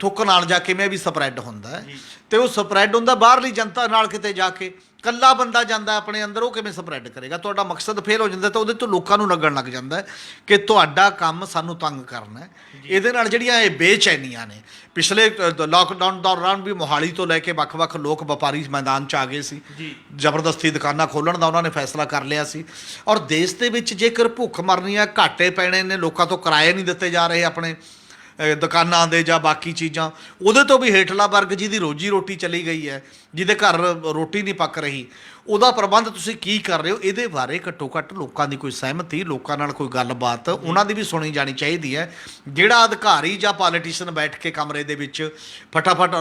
ਥੁੱਕ ਨਾਲ ਜਾ ਕਿਵੇਂ ਵੀ ਸਪਰੈਡ ਹੁੰਦਾ ਹੈ ਤੇ ਉਹ ਸਪਰੈਡ ਹੁੰਦਾ ਬਾਹਰਲੀ ਜਨਤਾ ਨਾਲ ਕਿਤੇ ਜਾ ਕੇ। ਕੱਲਾ ਬੰਦਾ ਜਾਂਦਾ ਆਪਣੇ ਅੰਦਰ, ਉਹ ਕਿਵੇਂ ਸਪਰੈਡ ਕਰੇਗਾ? ਤੁਹਾਡਾ ਮਕਸਦ ਫੇਲ ਹੋ ਜਾਂਦਾ ਤਾਂ ਉਹਦੇ ਤੋਂ ਲੋਕਾਂ ਨੂੰ ਲੱਗਣ ਲੱਗ ਜਾਂਦਾ ਕਿ ਤੁਹਾਡਾ ਕੰਮ ਸਾਨੂੰ ਤੰਗ ਕਰਨਾ ਹੈ। ਇਹਦੇ ਨਾਲ ਜਿਹੜੀਆਂ ਇਹ ਬੇਚੈਨੀਆਂ ਨੇ, ਪਿਛਲੇ ਲਾਕਡਾਊਨ ਦੌਰਾਨ ਵੀ ਮੋਹਾਲੀ ਤੋਂ ਲੈ ਕੇ ਵੱਖ-ਵੱਖ ਲੋਕ ਵਪਾਰੀ ਮੈਦਾਨ 'ਚ ਆ ਗਏ ਸੀ, ਜ਼ਬਰਦਸਤੀ ਦੁਕਾਨਾਂ ਖੋਲ੍ਹਣ ਦਾ ਉਹਨਾਂ ਨੇ ਫੈਸਲਾ ਕਰ ਲਿਆ ਸੀ। ਔਰ ਦੇਸ਼ ਦੇ ਵਿੱਚ ਜੇਕਰ ਭੁੱਖ ਮਰਨੀ ਆ, ਘਾਟੇ ਪੈਣੇ ਨੇ, ਲੋਕਾਂ ਤੋਂ ਕਿਰਾਏ ਨਹੀਂ ਦਿੱਤੇ ਜਾ ਰਹੇ ਆਪਣੇ ਦੁਕਾਨਾਂ ਦੇ ਜਾਂ ਬਾਕੀ ਚੀਜ਼ਾਂ, ਉਹਦੇ ਤੋਂ ਵੀ ਹੇਠਲਾ ਵਰਗ ਜਿਹਦੀ ਰੋਜੀ ਰੋਟੀ ਚਲੀ ਗਈ ਹੈ, ਜਿਹਦੇ ਘਰ ਰੋਟੀ ਨਹੀਂ ਪੱਕ ਰਹੀ, ਉਹਦਾ ਪ੍ਰਬੰਧ ਤੁਸੀਂ ਕੀ ਕਰ ਰਹੇ ਹੋ? ਇਹਦੇ ਬਾਰੇ ਘੱਟੋ ਘੱਟ ਲੋਕਾਂ ਦੀ ਕੋਈ ਸਹਿਮਤੀ, ਲੋਕਾਂ ਨਾਲ ਕੋਈ ਗੱਲਬਾਤ ਉਹਨਾਂ ਦੀ ਵੀ ਸੁਣੀ ਜਾਣੀ ਚਾਹੀਦੀ ਹੈ। ਜਿਹੜਾ ਅਧਿਕਾਰੀ ਜਾਂ ਪੋਲੀਟੀਸ਼ੀਅਨ ਬੈਠ ਕੇ ਕਮਰੇ ਦੇ ਵਿੱਚ ਫਟਾਫਟ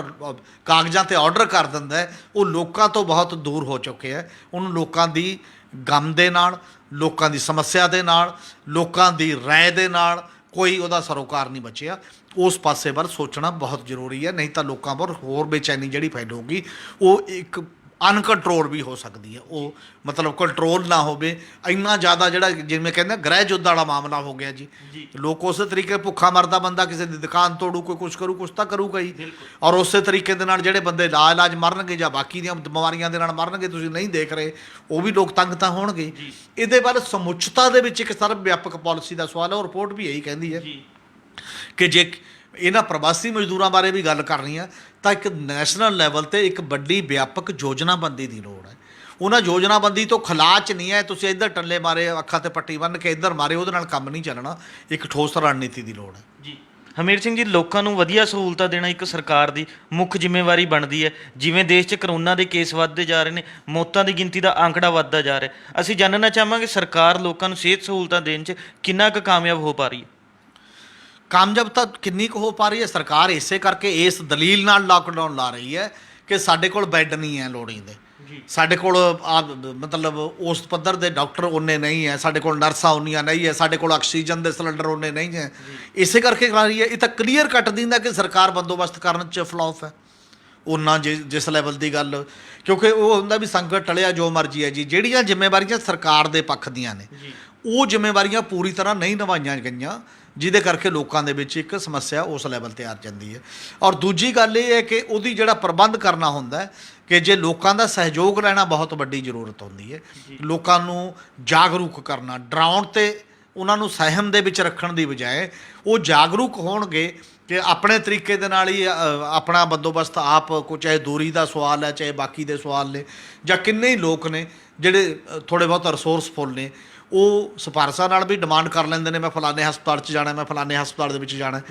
ਕਾਗਜ਼ਾਂ 'ਤੇ ਆਰਡਰ ਕਰ ਦਿੰਦਾ ਹੈ, ਉਹ ਲੋਕਾਂ ਤੋਂ ਬਹੁਤ ਦੂਰ ਹੋ ਚੁੱਕੇ ਹੈ। ਉਹਨੂੰ ਲੋਕਾਂ ਦੀ ਗਮ ਦੇ ਨਾਲ, ਲੋਕਾਂ ਦੀ ਸਮੱਸਿਆ ਦੇ ਨਾਲ, ਲੋਕਾਂ ਦੀ ਰਾਏ ਦੇ ਨਾਲ ਕੋਈ ਉਹਦਾ ਸਰੋਕਾਰ ਨਹੀਂ ਬਚਿਆ। ਉਸ ਪਾਸੇ ਵੱਲ ਸੋਚਣਾ ਬਹੁਤ ਜ਼ਰੂਰੀ ਹੈ, ਨਹੀਂ ਤਾਂ ਲੋਕਾਂ ਪਰ ਹੋਰ ਬੇਚੈਨੀ ਜਿਹੜੀ ਫੈਲੂਗੀ ਉਹ ਇੱਕ ਅਨਕੰਟਰੋਲ ਵੀ ਹੋ ਸਕਦੀ ਹੈ। ਉਹ ਮਤਲਬ ਕੰਟਰੋਲ ਨਾ ਹੋਵੇ, ਇੰਨਾ ਜ਼ਿਆਦਾ ਜਿਹੜਾ ਜਿਵੇਂ ਕਹਿੰਦੇ ਗ੍ਰਹਿ ਯੁੱਧ ਵਾਲਾ ਮਾਮਲਾ ਹੋ ਗਿਆ ਜੀ। ਲੋਕ ਉਸੇ ਤਰੀਕੇ ਭੁੱਖਾ ਮਰਦਾ ਬੰਦਾ ਕਿਸੇ ਦੀ ਦੁਕਾਨ ਤੋੜੂ, ਕੋਈ ਕੁਛ ਕਰੂ, ਕੁਛ ਤਾਂ ਕਰੂਗਾ ਹੀ। ਔਰ ਉਸੇ ਤਰੀਕੇ ਦੇ ਨਾਲ ਜਿਹੜੇ ਬੰਦੇ ਲਾਇਲਾਜ ਮਰਨਗੇ ਜਾਂ ਬਾਕੀ ਦੀਆਂ ਬਿਮਾਰੀਆਂ ਦੇ ਨਾਲ ਮਰਨਗੇ, ਤੁਸੀਂ ਨਹੀਂ ਦੇਖ ਰਹੇ, ਉਹ ਵੀ ਲੋਕ ਤੰਗ ਤਾਂ ਹੋਣਗੇ। ਇਹਦੇ ਬਾਰੇ ਸਮੁੱਚਤਾ ਦੇ ਵਿੱਚ ਇੱਕ ਸਰਵ ਵਿਆਪਕ ਪਾਲਿਸੀ ਦਾ ਸਵਾਲ ਹੈ। ਔਰ ਰਿਪੋਰਟ ਵੀ ਇਹੀ ਕਹਿੰਦੀ ਹੈ ਕਿ ਜੇ ਇਹਨਾਂ ਪ੍ਰਵਾਸੀ ਮਜ਼ਦੂਰਾਂ ਬਾਰੇ ਵੀ ਗੱਲ ਕਰਨੀ ਆ ਤਾਂ ਇੱਕ ਨੈਸ਼ਨਲ ਲੈਵਲ 'ਤੇ ਇੱਕ ਵੱਡੀ ਵਿਆਪਕ ਯੋਜਨਾਬੰਦੀ ਦੀ ਲੋੜ ਹੈ। ਉਹਨਾਂ ਯੋਜਨਾਬੰਦੀ ਤੋਂ ਖਲਾਚ ਨਹੀਂ ਹੈ, ਤੁਸੀਂ ਇੱਧਰ ਟੱਲੇ ਮਾਰੇ, ਅੱਖਾਂ 'ਤੇ ਪੱਟੀ ਬੰਨ੍ਹ ਕੇ ਇੱਧਰ ਮਾਰੇ, ਉਹਦੇ ਨਾਲ ਕੰਮ ਨਹੀਂ ਚੱਲਣਾ। ਇੱਕ ਠੋਸ ਰਣਨੀਤੀ ਦੀ ਲੋੜ ਹੈ। ਜੀ ਹਮੀਰ ਸਿੰਘ ਜੀ, ਲੋਕਾਂ ਨੂੰ ਵਧੀਆ ਸਹੂਲਤਾਂ ਦੇਣਾ ਇੱਕ ਸਰਕਾਰ ਦੀ ਮੁੱਖ ਜ਼ਿੰਮੇਵਾਰੀ ਬਣਦੀ ਹੈ। ਜਿਵੇਂ ਦੇਸ਼ 'ਚ ਕਰੋਨਾ ਦੇ ਕੇਸ ਵੱਧਦੇ ਜਾ ਰਹੇ ਨੇ, ਮੌਤਾਂ ਦੀ ਗਿਣਤੀ ਦਾ ਆંકੜਾ ਵੱਧਦਾ ਜਾ ਰਿਹਾ, ਅਸੀਂ ਜਾਣਨਾ ਚਾਹਾਂਗੇ ਸਰਕਾਰ ਲੋਕਾਂ ਨੂੰ ਸਿਹਤ ਸਹੂਲਤਾਂ ਦੇਣ 'ਚ ਕਿੰਨਾ ਕੁ ਕਾਮਯਾਬ ਹੋ ਪਾ ਰਹੀ ਹੈ? ਕਾਮਯਾਬ ਤਾਂ ਕਿੰਨੀ ਕੁ ਹੋ ਪਾ ਰਹੀ ਹੈ ਸਰਕਾਰ? ਇਸੇ ਕਰਕੇ ਇਸ ਦਲੀਲ ਨਾਲ ਲਾਕਡਾਊਨ ਲਾ ਰਹੀ ਹੈ ਕਿ ਸਾਡੇ ਕੋਲ ਬੈੱਡ ਨਹੀਂ ਹੈ ਲੋੜੀਂਦੇ, ਸਾਡੇ ਕੋਲ ਮਤਲਬ ਉਸ ਪੱਧਰ ਦੇ ਡਾਕਟਰ ਉਨੇ ਨਹੀਂ ਹੈ, ਸਾਡੇ ਕੋਲ ਨਰਸਾਂ ਉਨੀਆਂ ਨਹੀਂ ਹੈ, ਸਾਡੇ ਕੋਲ ਆਕਸੀਜਨ ਦੇ ਸਿਲੰਡਰ ਉਨੇ ਨਹੀਂ ਹੈ। ਇਸੇ ਕਰਕੇ ਕਰਾ ਰਹੀ ਹੈ। ਇਹ ਤਾਂ ਕਲੀਅਰ ਕੱਟ ਦਿੰਦਾ ਕਿ ਸਰਕਾਰ ਬੰਦੋਬਸਤ ਕਰਨ 'ਚ ਫਲॉप ਹੈ। ਉਹਨਾਂ ਜਿਸ ਲੈਵਲ ਦੀ ਗੱਲ, ਕਿਉਂਕਿ ਉਹ ਹੁੰਦਾ ਵੀ ਸੰਕਟ ਟਲਿਆ ਜੋ ਮਰਜ਼ੀ ਹੈ ਜੀ। ਜਿਹੜੀਆਂ ਜ਼ਿੰਮੇਵਾਰੀਆਂ ਸਰਕਾਰ ਦੇ ਪੱਖ ਦੀਆਂ ਨੇ, ਉਹ ਜ਼ਿੰਮੇਵਾਰੀਆਂ ਪੂਰੀ ਤਰ੍ਹਾਂ ਨਹੀਂ ਨਿਭਾਈਆਂ ਗਈਆਂ, ਜਿਹਦੇ ਕਰਕੇ ਲੋਕਾਂ ਦੇ ਵਿੱਚ ਇੱਕ ਸਮੱਸਿਆ ਉਸ ਲੈਵਲ 'ਤੇ ਆ ਜਾਂਦੀ ਹੈ। ਔਰ ਦੂਜੀ ਗੱਲ ਇਹ ਹੈ ਕਿ ਉਹਦੀ ਜਿਹੜਾ ਪ੍ਰਬੰਧ ਕਰਨਾ ਹੁੰਦਾ ਹੈ ਕਿ ਜੇ ਲੋਕਾਂ ਦਾ ਸਹਿਯੋਗ ਲੈਣਾ ਬਹੁਤ ਵੱਡੀ ਜ਼ਰੂਰਤ ਹੁੰਦੀ ਹੈ। ਲੋਕਾਂ ਨੂੰ ਜਾਗਰੂਕ ਕਰਨਾ, ਡਰਾਉਣ 'ਤੇ ਉਹਨਾਂ ਨੂੰ ਸਹਿਮ ਦੇ ਵਿੱਚ ਰੱਖਣ ਦੀ ਬਜਾਏ ਉਹ ਜਾਗਰੂਕ ਹੋਣਗੇ ਕਿ ਆਪਣੇ ਤਰੀਕੇ ਦੇ ਨਾਲ ਹੀ ਆਪਣਾ ਬੰਦੋਬਸਤ ਆਪ ਕੋ, ਚਾਹੇ ਦੂਰੀ ਦਾ ਸਵਾਲ ਹੈ, ਚਾਹੇ ਬਾਕੀ ਦੇ ਸਵਾਲ ਨੇ, ਜਾਂ ਕਿੰਨੇ ਹੀ ਲੋਕ ਨੇ ਜਿਹੜੇ ਥੋੜ੍ਹੇ ਬਹੁਤ ਰਿਸੋਰਸਫੁਲ ਨੇ, ਉਹ ਸਿਫਾਰਸ਼ਾਂ ਨਾਲ ਵੀ ਡਿਮਾਂਡ ਕਰ ਲੈਂਦੇ ਨੇ, ਮੈਂ ਫਲਾਣੇ ਹਸਪਤਾਲ 'ਚ ਜਾਣਾ, ਮੈਂ ਫਲਾਣੇ ਹਸਪਤਾਲ ਦੇ ਵਿੱਚ ਜਾਣਾ।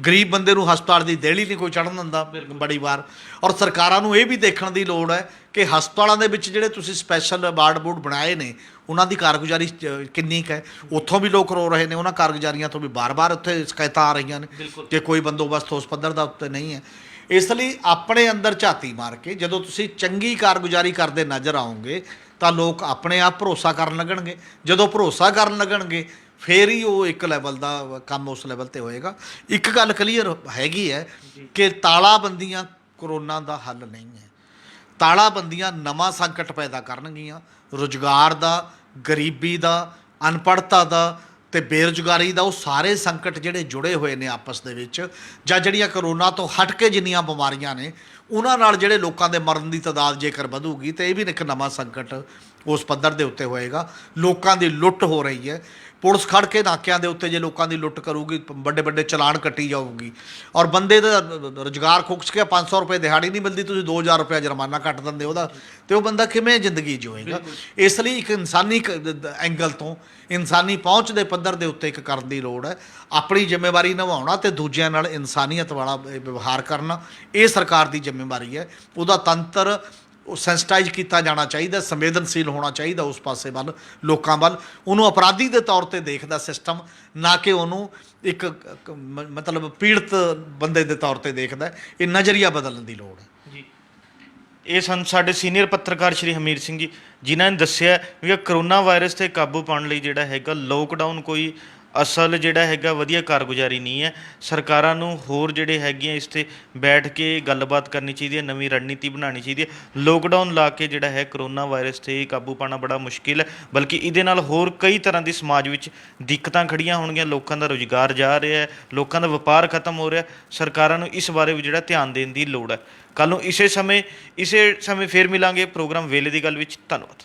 ਗਰੀਬ ਬੰਦੇ ਨੂੰ ਹਸਪਤਾਲ ਦੀ ਦੇਹਲੀ ਨਹੀਂ ਕੋਈ ਚੜ੍ਹਨ ਦਿੰਦਾ ਬੜੀ ਵਾਰ। ਔਰ ਸਰਕਾਰਾਂ ਨੂੰ ਇਹ ਵੀ ਦੇਖਣ ਦੀ ਲੋੜ ਹੈ ਕਿ ਹਸਪਤਾਲਾਂ ਦੇ ਵਿੱਚ ਜਿਹੜੇ ਤੁਸੀਂ ਸਪੈਸ਼ਲ ਵਾਰਡ ਬੂਡ ਬਣਾਏ ਨੇ, ਉਹਨਾਂ ਦੀ ਕਾਰਗੁਜ਼ਾਰੀ ਕਿੰਨੀ ਕੁ ਹੈ? ਉੱਥੋਂ ਵੀ ਲੋਕ ਰੋ ਰਹੇ ਨੇ, ਉਹਨਾਂ ਕਾਰਗੁਜ਼ਾਰੀਆਂ ਤੋਂ ਵੀ ਬਾਰ-ਬਾਰ ਉੱਥੇ ਸ਼ਿਕਾਇਤਾਂ ਆ ਰਹੀਆਂ ਨੇ ਕਿ ਕੋਈ ਬੰਦੋਬਸਤ ਉਸ ਪੱਧਰ ਦਾ ਉੱਤੇ ਨਹੀਂ ਹੈ। ਇਸ ਲਈ ਆਪਣੇ ਅੰਦਰ ਝਾਤੀ ਮਾਰ ਕੇ ਜਦੋਂ ਤੁਸੀਂ ਚੰਗੀ ਕਾਰਗੁਜ਼ਾਰੀ ਕਰਦੇ ਨਜ਼ਰ ਆਓਗੇ ਤਾਂ ਲੋਕ ਆਪਣੇ ਆਪ ਭਰੋਸਾ ਕਰਨ ਲੱਗਣਗੇ। ਜਦੋਂ ਭਰੋਸਾ ਕਰਨ ਲੱਗਣਗੇ ਫਿਰ ਹੀ ਉਹ ਇੱਕ ਲੈਵਲ ਦਾ ਕੰਮ ਉਸ ਲੈਵਲ 'ਤੇ ਹੋਏਗਾ। ਇੱਕ ਗੱਲ ਕਲੀਅਰ ਹੈਗੀ ਹੈ ਕਿ ਤਾਲਾਬੰਦੀਆਂ ਕਰੋਨਾ ਦਾ ਹੱਲ ਨਹੀਂ ਹੈ। ਤਾਲਾਬੰਦੀਆਂ ਨਵਾਂ ਸੰਕਟ ਪੈਦਾ ਕਰਨਗੀਆਂ, ਰੁਜ਼ਗਾਰ ਦਾ, ਗਰੀਬੀ ਦਾ, ਅਨਪੜ੍ਹਤਾ ਦਾ ਅਤੇ ਬੇਰੁਜ਼ਗਾਰੀ ਦਾ। ਉਹ ਸਾਰੇ ਸੰਕਟ ਜਿਹੜੇ ਜੁੜੇ ਹੋਏ ਨੇ ਆਪਸ ਦੇ ਵਿੱਚ, ਜਾਂ ਜਿਹੜੀਆਂ ਕਰੋਨਾ ਤੋਂ ਹਟ ਕੇ ਜਿੰਨੀਆਂ ਬਿਮਾਰੀਆਂ ਨੇ, ਉਹਨਾਂ ਨਾਲ ਜਿਹੜੇ ਲੋਕਾਂ ਦੇ ਮਰਨ ਦੀ ਤਾਦਾਦ ਜੇਕਰ ਵਧੂਗੀ ਤਾਂ ਇਹ ਵੀ ਇੱਕ ਨਵਾਂ ਸੰਕਟ ਉਸ ਪੱਧਰ ਦੇ ਉੱਤੇ ਹੋਏਗਾ। ਲੋਕਾਂ ਦੀ ਲੁੱਟ ਹੋ ਰਹੀ ਹੈ, ਪੁਲਿਸ ਖੜ ਕੇ ਨਾਕਿਆਂ ਦੇ ਉੱਤੇ ਜੇ ਲੋਕਾਂ ਦੀ ਲੁੱਟ ਕਰੂਗੀ, ਵੱਡੇ ਵੱਡੇ ਚਲਾਨ ਕੱਟੀ ਜਾਊਗੀ, ਔਰ ਬੰਦੇ ਦਾ ਰੁਜ਼ਗਾਰ ਖੁੱਸ ਕੇ 500 ਰੁਪਏ ਦਿਹਾੜੀ ਨਹੀਂ ਮਿਲਦੀ, ਤੁਸੀਂ 2000 ਰੁਪਏ ਜੁਰਮਾਨਾ ਕੱਟ ਦਿੰਦੇ ਉਹਦਾ, ਤੇ ਉਹ ਬੰਦਾ ਕਿਵੇਂ ਜ਼ਿੰਦਗੀ ਜਿਊਏਗਾ। ਇਸ ਲਈ ਇੱਕ ਇਨਸਾਨੀ ਐਂਗਲ ਤੋਂ, ਇਨਸਾਨੀ ਪਹੁੰਚ ਦੇ ਪੱਧਰ ਦੇ ਉੱਤੇ ਇੱਕ ਕਰਨ ਦੀ ਲੋੜ ਹੈ। ਆਪਣੀ ਜ਼ਿੰਮੇਵਾਰੀ ਨਿਭਾਉਣਾ ਤੇ ਦੂਜਿਆਂ ਨਾਲ ਇਨਸਾਨੀਅਤ ਵਾਲਾ ਵਿਵਹਾਰ ਕਰਨਾ, ਇਹ ਸਰਕਾਰ ਦੀ ਜ਼ਿੰਮੇਵਾਰੀ ਹੈ। ਉਹਦਾ ਤੰਤਰ ਉਹ ਸੈਂਸਿਟਾਈਜ਼ ਕੀਤਾ ਜਾਣਾ ਚਾਹੀਦਾ, ਸੰਵੇਦਨਸ਼ੀਲ ਹੋਣਾ ਚਾਹੀਦਾ ਉਸ ਪਾਸੇ ਵੱਲ, ਲੋਕਾਂ ਵੱਲ। ਉਹਨੂੰ ਅਪਰਾਧੀ ਦੇ ਤੌਰ ਤੇ ਦੇਖਦਾ ਸਿਸਟਮ, ਨਾ ਕਿ ਉਹਨੂੰ ਇੱਕ ਮਤਲਬ ਪੀੜਤ ਬੰਦੇ ਦੇ ਤੌਰ ਤੇ ਦੇਖਦਾ। ਇਹ ਨਜ਼ਰੀਆ ਬਦਲਣ ਦੀ ਲੋੜ ਹੈ ਜੀ। ਇਹ ਸਨ ਸਾਡੇ ਸੀਨੀਅਰ ਪੱਤਰਕਾਰ ਸ਼੍ਰੀ ਹਮੀਰ ਸਿੰਘ ਜੀ, ਜਿਨ੍ਹਾਂ ਨੇ ਦੱਸਿਆ ਵੀ ਕਰੋਨਾ ਵਾਇਰਸ 'ਤੇ ਕਾਬੂ ਪਾਉਣ ਲਈ ਜਿਹੜਾ ਹੈਗਾ ਲੋਕਡਾਊਨ ਕੋਈ ਅਸਲ ਜਿਹੜਾ ਹੈਗਾ ਵਧੀਆ ਕਾਰਗੁਜ਼ਾਰੀ ਨਹੀਂ ਹੈ। ਸਰਕਾਰਾਂ ਨੂੰ ਹੋਰ ਜਿਹੜੇ ਹੈਗੀਆਂ ਇਸ 'ਤੇ ਬੈਠ ਕੇ ਗੱਲਬਾਤ ਕਰਨੀ ਚਾਹੀਦੀ ਹੈ, ਨਵੀਂ ਰਣਨੀਤੀ ਬਣਾਉਣੀ ਚਾਹੀਦੀ ਹੈ। ਲੋਕਡਾਊਨ ਲਾ ਕੇ ਜਿਹੜਾ ਹੈ ਕਰੋਨਾ ਵਾਇਰਸ 'ਤੇ ਕਾਬੂ ਪਾਉਣਾ ਬੜਾ ਮੁਸ਼ਕਿਲ ਹੈ, ਬਲਕਿ ਇਹਦੇ ਨਾਲ ਹੋਰ ਕਈ ਤਰ੍ਹਾਂ ਦੀ ਸਮਾਜ ਵਿੱਚ ਦਿੱਕਤਾਂ ਖੜੀਆਂ ਹੋਣਗੀਆਂ। ਲੋਕਾਂ ਦਾ ਰੁਜ਼ਗਾਰ ਜਾ ਰਿਹਾ ਹੈ, ਲੋਕਾਂ ਦਾ ਵਪਾਰ ਖਤਮ ਹੋ ਰਿਹਾ। ਸਰਕਾਰਾਂ ਨੂੰ ਇਸ ਬਾਰੇ ਵੀ ਜਿਹੜਾ ਧਿਆਨ ਦੇਣ ਦੀ ਲੋੜ ਹੈ। ਕੱਲ੍ਹ ਨੂੰ ਇਸੇ ਸਮੇਂ ਫੇਰ ਮਿਲਾਂਗੇ ਪ੍ਰੋਗਰਾਮ ਵੇਲੇ ਦੀ ਗੱਲ ਵਿੱਚ। ਧੰਨਵਾਦ।